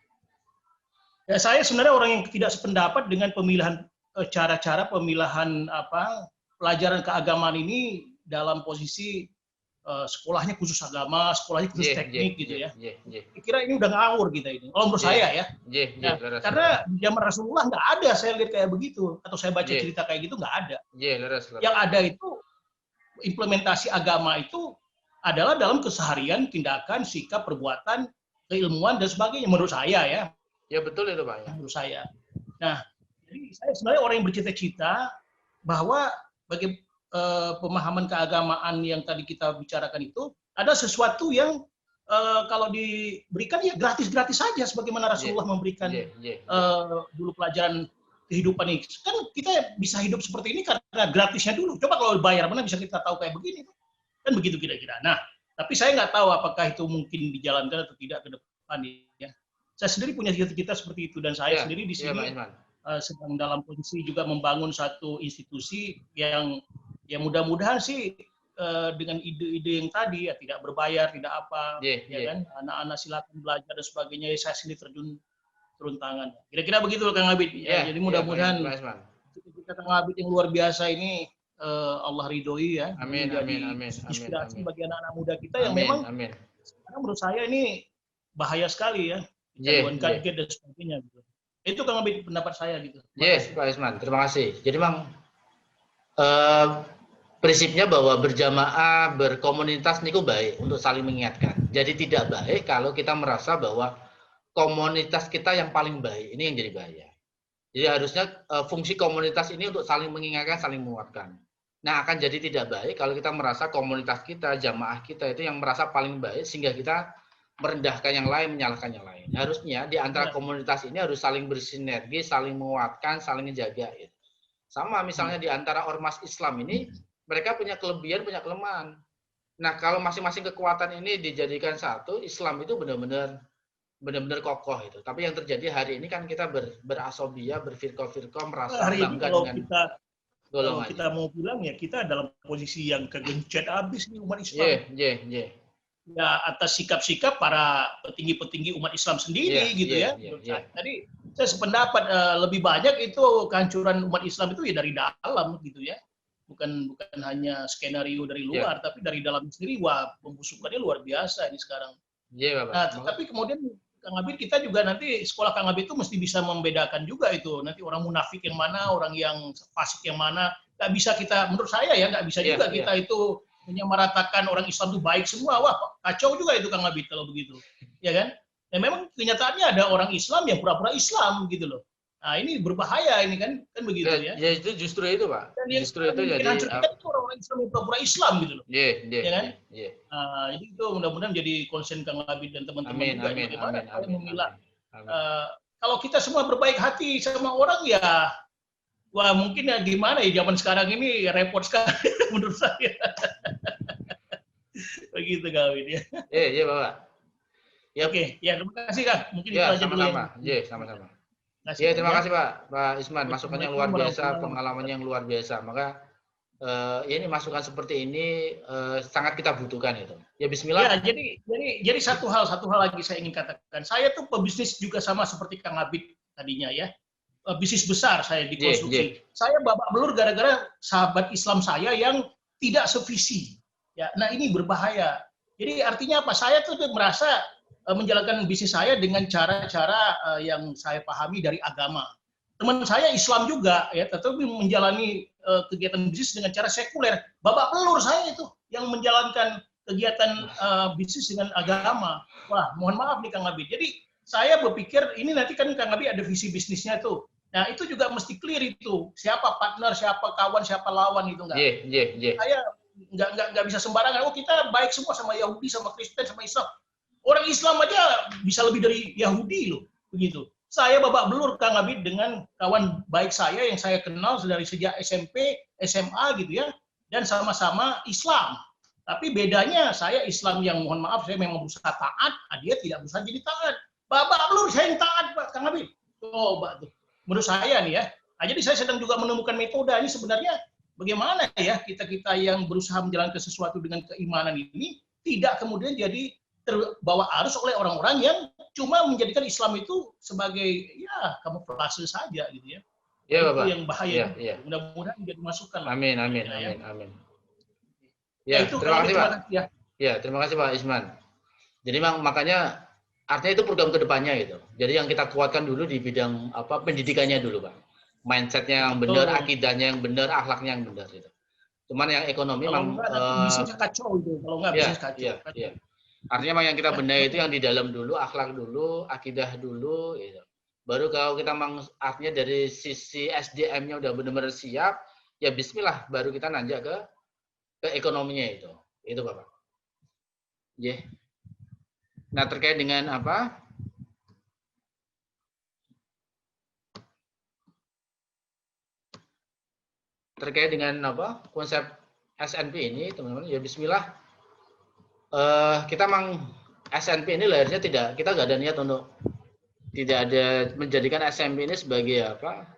Speaker 2: Ya saya sebenarnya orang yang tidak sependapat dengan pemilihan cara-cara pemilihan pelajaran keagamaan ini dalam posisi sekolahnya khusus agama, sekolahnya khusus teknik gitu ya. Kira ini udah ngawur kita ini. Kalau menurut saya ya. Karena di zaman Rasulullah nggak ada saya lihat kayak begitu atau saya baca cerita kayak gitu nggak ada. Yang ada itu implementasi agama itu adalah dalam keseharian, tindakan, sikap, perbuatan, keilmuan dan sebagainya menurut saya ya.
Speaker 1: Ya betul itu Pak.
Speaker 2: Menurut saya. Nah, jadi saya sebenarnya orang yang bercita-cita bahwa bagi pemahaman keagamaan yang tadi kita bicarakan itu ada sesuatu yang kalau diberikan ya gratis-gratis saja sebagaimana Rasulullah memberikan dulu pelajaran kehidupan ini. Kan kita bisa hidup seperti ini karena gratisnya dulu. Coba kalau bayar mana bisa kita tahu kayak begini. Kan begitu kira-kira. Nah, tapi saya nggak tahu apakah itu mungkin dijalankan atau tidak ke depan ya. Saya sendiri punya cita-cita seperti itu dan saya sendiri di sini sedang dalam posisi juga membangun satu institusi yang ya mudah-mudahan sih dengan ide-ide yang tadi ya tidak berbayar, tidak apa, kan anak-anak silakan belajar dan sebagainya. Ya, saya sendiri turun tangan. Kira-kira begitu Kang Labib. Ya, jadi mudah-mudahan kita Kang Labib yang luar biasa ini Allah ridhoi ya.
Speaker 1: Amin.
Speaker 2: Inspirasi bagi anak-anak muda kita yang memang karena menurut saya ini bahaya sekali ya. Gangguan kaget dan sebagainya gitu. Itu Kang Labib pendapat saya gitu.
Speaker 1: Pak Isman, terima kasih. Jadi memang prinsipnya bahwa berjamaah, berkomunitas niku baik untuk saling mengingatkan. Jadi tidak baik kalau kita merasa bahwa komunitas kita yang paling baik, ini yang jadi bahaya. Jadi harusnya fungsi komunitas ini untuk saling mengingatkan, saling menguatkan. Nah, akan jadi tidak baik kalau kita merasa komunitas kita, jamaah kita itu yang merasa paling baik sehingga kita merendahkan yang lain, menyalahkan yang lain. Harusnya di antara komunitas ini harus saling bersinergi, saling menguatkan, saling menjaga. Gitu. Sama misalnya di antara ormas Islam ini, mereka punya kelebihan, punya kelemahan. Nah, kalau masing-masing kekuatan ini dijadikan satu, Islam itu benar-benar kokoh itu. Tapi yang terjadi hari ini kan kita berasobia, berfirqah-firqah, merasa bangga dengan golongan.
Speaker 2: Kita mau bilang ya kita dalam posisi yang kegencet habis nih umat Islam. Ya atas sikap-sikap para petinggi-petinggi umat Islam sendiri gitu ya. Tadi saya sependapat lebih banyak itu kehancuran umat Islam itu ya dari dalam gitu ya. Bukan hanya skenario dari luar, tapi dari dalam sendiri pembusukannya luar biasa ini sekarang. Nah, tapi kemudian Kang Labib kita juga nanti sekolah Kang Labib itu mesti bisa membedakan juga itu nanti orang munafik yang mana, orang yang fasik yang mana. Nggak bisa kita, menurut saya ya nggak bisa juga kita itu menyamaratakan orang Islam itu baik semua. Wah, kacau juga itu Kang Labib kalau begitu. Ya kan? Ya memang kenyataannya ada orang Islam yang pura-pura Islam gitu loh. Nah, ini berbahaya ini kan begitu ya.
Speaker 1: Ya itu justru itu, Pak.
Speaker 2: Dan justru itu jadi itu orang Islam yang pura-pura Islam gitu loh. Ya kan? Nah, jadi itu mudah-mudahan jadi konsen Kang Labib dan teman-teman juga bagaimana kalau memilah. Kalau kita semua berbaik hati sama orang ya wah mungkin ya gimana ya zaman sekarang ini repot sekali menurut saya. Begitu Kak Awid ya.
Speaker 1: Iya Bapak. Yap.
Speaker 2: Oke, ya terima kasih Kak. Mungkin itu
Speaker 1: Ya,
Speaker 2: aja dulu yang
Speaker 1: sama-sama. Iya, sama-sama.
Speaker 2: kasih
Speaker 1: Ya,
Speaker 2: Kak
Speaker 1: terima
Speaker 2: ya.
Speaker 1: kasih Pak Isman, masukannya
Speaker 2: Assalamualaikum
Speaker 1: luar biasa,
Speaker 2: warahmatullahi
Speaker 1: pengalamannya
Speaker 2: wabarakatuh.
Speaker 1: yang luar biasa. Maka ini masukan seperti ini sangat kita butuhkan itu. Ya
Speaker 2: Ya,
Speaker 1: Bismillah.
Speaker 2: jadi satu hal lagi saya ingin katakan. Saya tuh pebisnis juga sama seperti Kang Abid tadinya ya. Bisnis besar saya di
Speaker 1: J, J.
Speaker 2: konstruksi. Saya babak belur gara-gara sahabat Islam saya yang tidak sevisi. Ya, nah ini berbahaya. Jadi artinya apa? Saya tuh merasa menjalankan bisnis saya dengan cara-cara yang saya pahami dari agama. Teman saya Islam juga ya, tetapi menjalani kegiatan bisnis dengan cara sekuler. Babak belur saya itu yang menjalankan kegiatan bisnis dengan agama. Wah, mohon maaf nih Kang Abi. Jadi saya berpikir ini nanti kan Kang Abi ada visi bisnisnya tuh. Nah itu juga mesti clear itu. Siapa partner, siapa kawan, siapa lawan itu enggak.
Speaker 1: J.
Speaker 2: Saya nggak bisa sembarangan. Oh kita baik semua sama Yahudi, sama Kristen, sama Islam. Orang Islam aja bisa lebih dari Yahudi loh, begitu. Saya babak belur Kang Abi dengan kawan baik saya yang saya kenal dari sejak SMP, SMA gitu ya, dan sama-sama Islam. Tapi bedanya saya Islam yang mohon maaf saya memang berusaha taat, dia tidak berusaha jadi taat. Babak belur saya yang taat Pak Kang Abi. Coba tuh. Menurut saya nih ya. Nah, jadi saya sedang juga menemukan metode ini sebenarnya bagaimana ya kita-kita yang berusaha menjalankan sesuatu dengan keimanan ini tidak kemudian jadi terbawa arus oleh orang-orang yang cuma menjadikan Islam itu sebagai ya kamuflase saja gitu ya.
Speaker 1: Ya
Speaker 2: Itu
Speaker 1: Bapak.
Speaker 2: yang bahaya.
Speaker 1: Ya.
Speaker 2: Mudah-mudahan jadi masukan lah.
Speaker 1: Amin.
Speaker 2: Ya.
Speaker 1: Ya,
Speaker 2: Itu
Speaker 1: terima kasih Pak.
Speaker 2: ya.
Speaker 1: Ya, terima kasih Pak Isman. Jadi makanya artinya itu program kedepannya gitu. Jadi yang kita kuatkan dulu di bidang apa pendidikannya dulu Pak. Mindsetnya yang benar, akidahnya yang benar, akhlaknya yang benar gitu. Cuman yang ekonomi
Speaker 2: kalau enggak nanti bisnisnya kacau itu. Kalau enggak bisnis kacau.
Speaker 1: Iya. Artinya yang kita benahi itu yang di dalam dulu, akhlak dulu, akidah dulu gitu. Baru kalau kita artinya dari sisi SDM-nya udah benar-benar siap, ya bismillah baru kita nanjak ke ekonominya itu. Itu Bapak. Yeah. Nah, terkait dengan apa? Terkait dengan apa? Konsep SNP ini, teman-teman, ya bismillah. Kita SNP ini lahirnya kita nggak ada niat untuk tidak ada menjadikan SNP ini sebagai apa?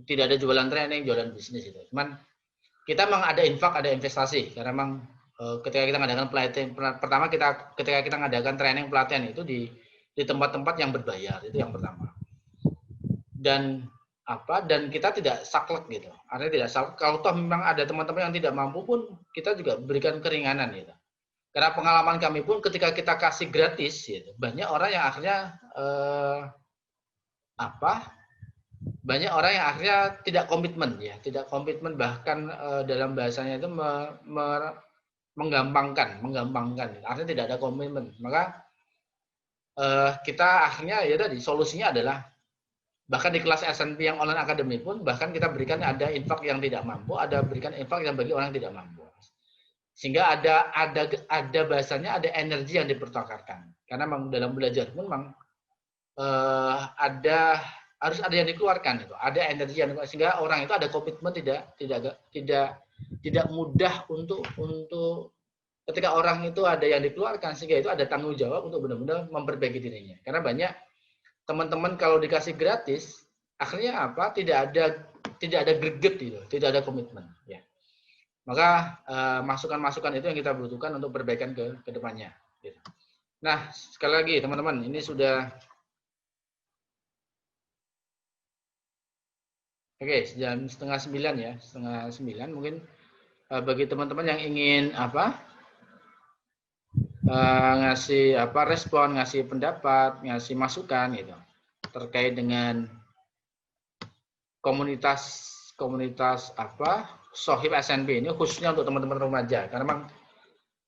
Speaker 1: Tidak ada jualan training, jualan bisnis itu. Cuman kita memang ada infak, ada investasi karena memang ketika kita mengadakan pelatihan pertama ketika kita mengadakan training pelatihan itu di tempat-tempat yang berbayar itu yang pertama. Dan kita tidak saklek gitu. Artinya tidak saklek. Kalau toh memang ada teman-teman yang tidak mampu pun kita juga berikan keringanan gitu. Karena pengalaman kami pun ketika kita kasih gratis gitu, banyak orang yang akhirnya banyak orang yang akhirnya tidak komitmen ya, tidak komitmen bahkan dalam bahasanya itu menggampangkan, artinya tidak ada komitmen. Maka kita akhirnya ya tadi solusinya adalah bahkan di kelas SNP yang online academy pun bahkan kita berikan ada infak yang tidak mampu, ada berikan infak yang bagi orang yang tidak mampu. Sehingga ada bahasanya ada energi yang dipertukarkan. Karena memang dalam belajar pun memang harus ada yang dikeluarkan itu, ada energi yang dikeluarkan, sehingga orang itu ada komitmen tidak mudah untuk ketika orang itu ada yang dikeluarkan sehingga itu ada tanggung jawab untuk benar-benar memperbaiki dirinya. Karena banyak teman-teman kalau dikasih gratis akhirnya apa? Tidak ada greget gitu, tidak ada komitmen ya. Maka masukan-masukan itu yang kita butuhkan untuk perbaikan ke depannya gitu. Nah, sekali lagi teman-teman, ini sudah Oke, jam 8:30 ya, 8:30 mungkin bagi teman-teman yang ingin ngasih respon, ngasih pendapat, ngasih masukan gitu terkait dengan komunitas Sohib SNP ini khususnya untuk teman-teman remaja karena memang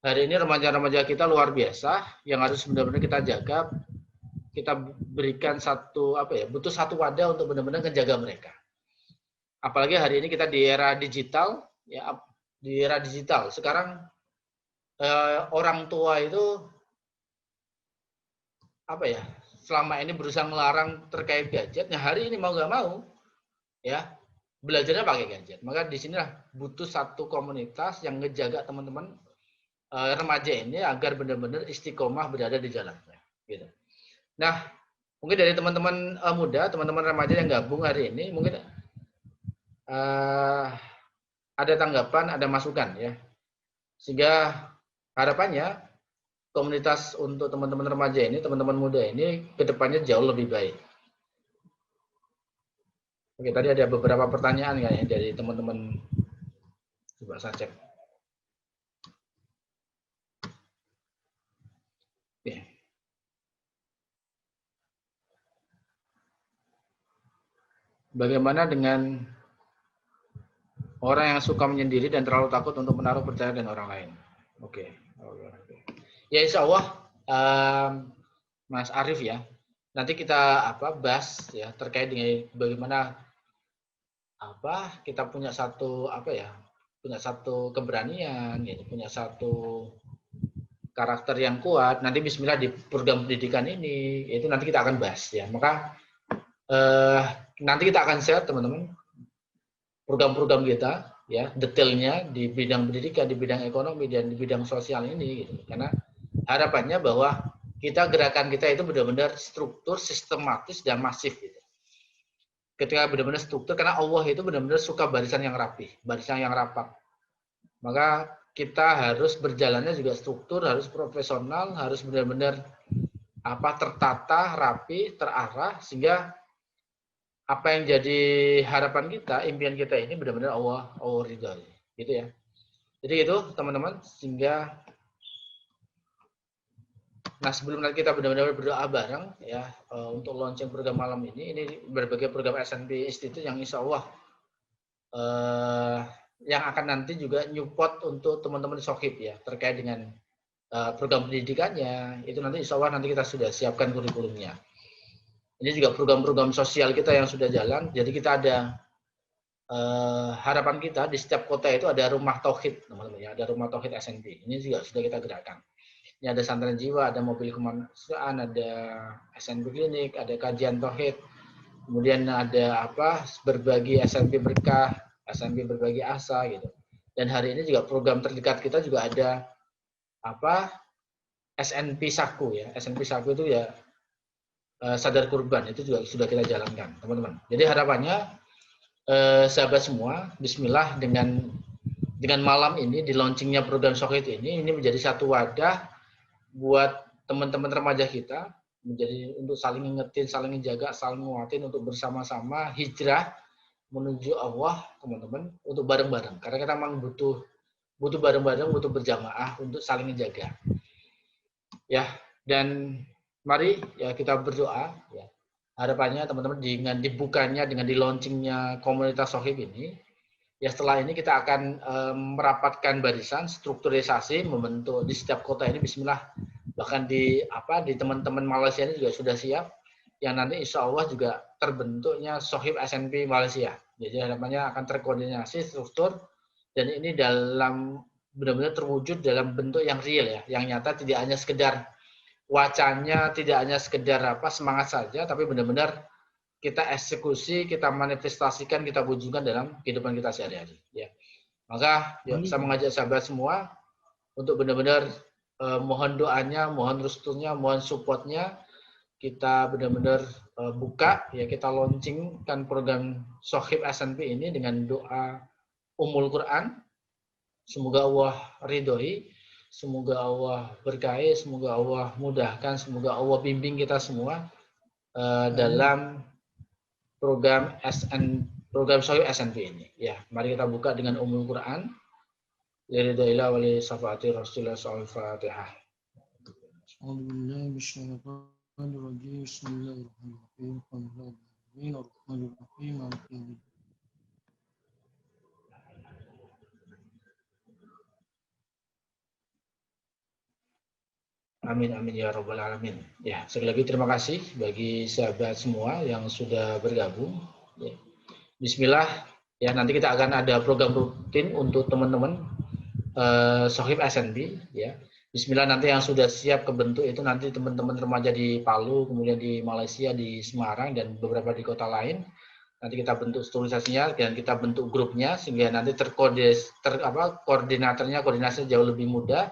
Speaker 1: hari ini remaja-remaja kita luar biasa yang harus benar-benar kita jaga, kita berikan butuh satu wadah untuk benar-benar menjaga mereka. Apalagi hari ini kita di era digital, ya di era digital. Sekarang orang tua itu selama ini berusaha melarang terkait gadget. Nah hari ini mau nggak mau, ya belajarnya pakai gadget. Maka di sinilah butuh satu komunitas yang ngejaga teman-teman remaja ini agar benar-benar istiqomah berada di jalannya. Gitu. Nah, mungkin dari teman-teman muda, teman-teman remaja yang gabung hari ini, mungkin ada tanggapan, ada masukan ya. Sehingga harapannya komunitas untuk teman-teman remaja ini, teman-teman muda ini kedepannya jauh lebih baik. Oke, tadi ada beberapa pertanyaan kayaknya dari teman-teman. Coba saya cek. Oke. Bagaimana dengan orang yang suka menyendiri dan terlalu takut untuk menaruh percaya dengan orang lain? Oke. Ya insya Allah, Mas Arief ya. Nanti kita bahas ya terkait dengan bagaimana kita punya satu punya satu keberanian, ya, punya satu karakter yang kuat. Nanti Bismillah di program pendidikan ini itu nanti kita akan bahas ya. Maka nanti kita akan share teman-teman program-program kita ya detailnya di bidang pendidikan, di bidang ekonomi dan di bidang sosial ini gitu. Karena harapannya bahwa gerakan kita itu benar-benar struktur, sistematis dan masif gitu. Ketika benar-benar struktur, karena Allah itu benar-benar suka barisan yang rapi, barisan yang rapat. Maka kita harus berjalannya juga struktur, harus profesional, harus benar-benar tertata, rapi, terarah, sehingga apa yang jadi harapan kita, impian kita ini benar-benar Allah ridhoi, gitu ya. Jadi itu teman-teman, sehingga sebelum nanti kita benar-benar berdoa bareng ya untuk launching program malam ini berbagai program SNP Institute yang insya Allah yang akan nanti juga nyupport untuk teman-teman Sohib ya terkait dengan program pendidikannya, itu nanti insya Allah nanti kita sudah siapkan kurikulumnya. Ini juga program-program sosial kita yang sudah jalan, jadi kita ada harapan kita di setiap kota itu ada rumah tauhid teman-teman ya, ada rumah tauhid SNP. Ini juga sudah kita gerakkan. Ini ada santren jiwa, ada mobil kemanusiaan, ada SNP klinik, ada kajian tauhid, kemudian ada berbagi SNP berkah, SNP berbagi asa gitu. Dan hari ini juga program terdekat kita juga ada SNP Saku ya. SNP Saku itu ya sadar kurban, itu juga sudah kita jalankan teman-teman. Jadi harapannya sahabat semua, Bismillah dengan malam ini di launchingnya program Sohid ini menjadi satu wadah buat teman-teman remaja kita, menjadi untuk saling ngingetin, saling menjaga, saling nguatin untuk bersama-sama hijrah menuju Allah, teman-teman, untuk bareng-bareng. Karena kita memang butuh bareng-bareng, butuh berjamaah untuk saling menjaga. Ya, dan mari ya kita berdoa ya. Harapannya teman-teman dengan dibukanya, dengan di launchingnya komunitas Sohib ini, ya setelah ini kita akan merapatkan barisan, strukturisasi, membentuk di setiap kota ini Bismillah, bahkan di teman-teman Malaysia ini juga sudah siap, yang nanti insya Allah juga terbentuknya Sohib SNP Malaysia. Jadi harapannya akan terkoordinasi struktur, dan ini dalam benar-benar terwujud dalam bentuk yang real ya, yang nyata, tidak hanya sekedar wacanya, tidak hanya sekedar semangat saja, tapi benar-benar kita eksekusi, kita manifestasikan, kita wujudkan dalam kehidupan kita sehari-hari. Ya. Maka saya mengajak sahabat semua untuk benar-benar mohon doanya, mohon restunya, mohon supportnya. Kita benar-benar buka, ya kita launchingkan program Sohib SNP ini dengan doa Ummul Quran. Semoga Allah ridhoi, semoga Allah berkahi, semoga Allah mudahkan, semoga Allah bimbing kita semua dalam program Sohib SNP ini. Ya, mari kita buka dengan Ummul Quran. Liridailah wali syafaati Rasulullah Al-Fatihah. Amin amin ya rabbal alamin. Ya, sekali lagi terima kasih bagi sahabat semua yang sudah bergabung. Ya. Bismillah, ya nanti kita akan ada program rutin untuk teman-teman Sohib SNP. Ya. Bismillah, nanti yang sudah siap kebentuk itu nanti teman-teman remaja di Palu, kemudian di Malaysia, di Semarang dan beberapa di kota lain. Nanti kita bentuk strukturisasinya dan kita bentuk grupnya sehingga nanti koordinatornya jauh lebih mudah.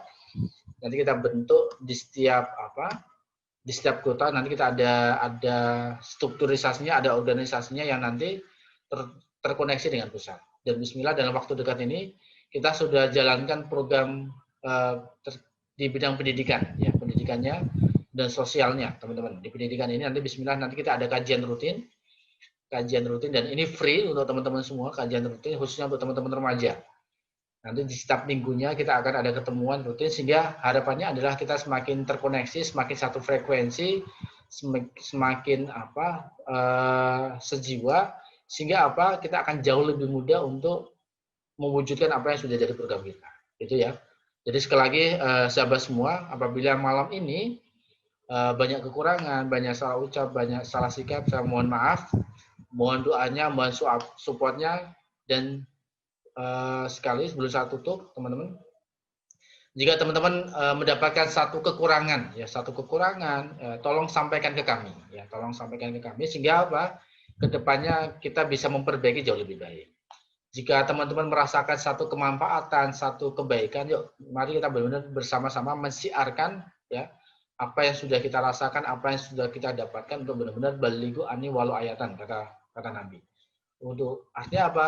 Speaker 1: nanti kita bentuk di setiap di setiap kota, nanti kita ada strukturisasinya, ada organisasinya yang nanti terkoneksi dengan pusat. Dan bismillah dalam waktu dekat ini kita sudah jalankan program di bidang pendidikan, ya, pendidikannya dan sosialnya, teman-teman. Di pendidikan ini nanti bismillah nanti kita ada kajian rutin dan ini free untuk teman-teman semua, kajian rutin khususnya untuk teman-teman remaja. Nanti di setiap minggunya kita akan ada ketemuan rutin sehingga harapannya adalah kita semakin terkoneksi, semakin satu frekuensi, semakin sejiwa, sehingga kita akan jauh lebih mudah untuk mewujudkan apa yang sudah jadi program kita. Itu ya. Jadi sekali lagi sahabat semua, apabila malam ini banyak kekurangan, banyak salah ucap, banyak salah sikap, saya mohon maaf, mohon doanya, mohon supportnya, dan sekali sebelum saya tutup, teman-teman, jika teman-teman mendapatkan satu kekurangan, tolong sampaikan ke kami, ya, tolong sampaikan ke kami sehingga kedepannya kita bisa memperbaiki jauh lebih baik. Jika teman-teman merasakan satu kemanfaatan, satu kebaikan, yuk, mari kita benar-benar bersama-sama mensiarkan, ya, apa yang sudah kita rasakan, apa yang sudah kita dapatkan untuk benar-benar baligu ani walau ayatan, kata Nabi. Untuk artinya apa?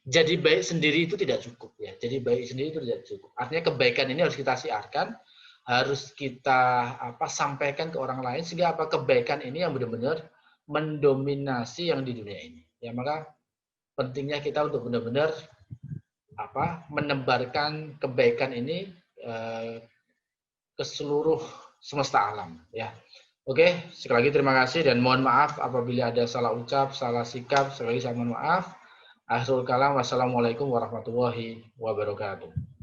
Speaker 1: Jadi baik sendiri itu tidak cukup, ya. Jadi baik sendiri itu tidak cukup. Artinya kebaikan ini harus kita siarkan, harus kita sampaikan ke orang lain sehingga kebaikan ini yang benar-benar mendominasi yang di dunia ini. Ya, maka pentingnya kita untuk benar-benar menebarkan kebaikan ini ke seluruh semesta alam, ya. Oke, sekali lagi terima kasih dan mohon maaf apabila ada salah ucap, salah sikap, sekali lagi saya mohon maaf. Akhirul kalam, wassalamualaikum warahmatullahi wabarakatuh.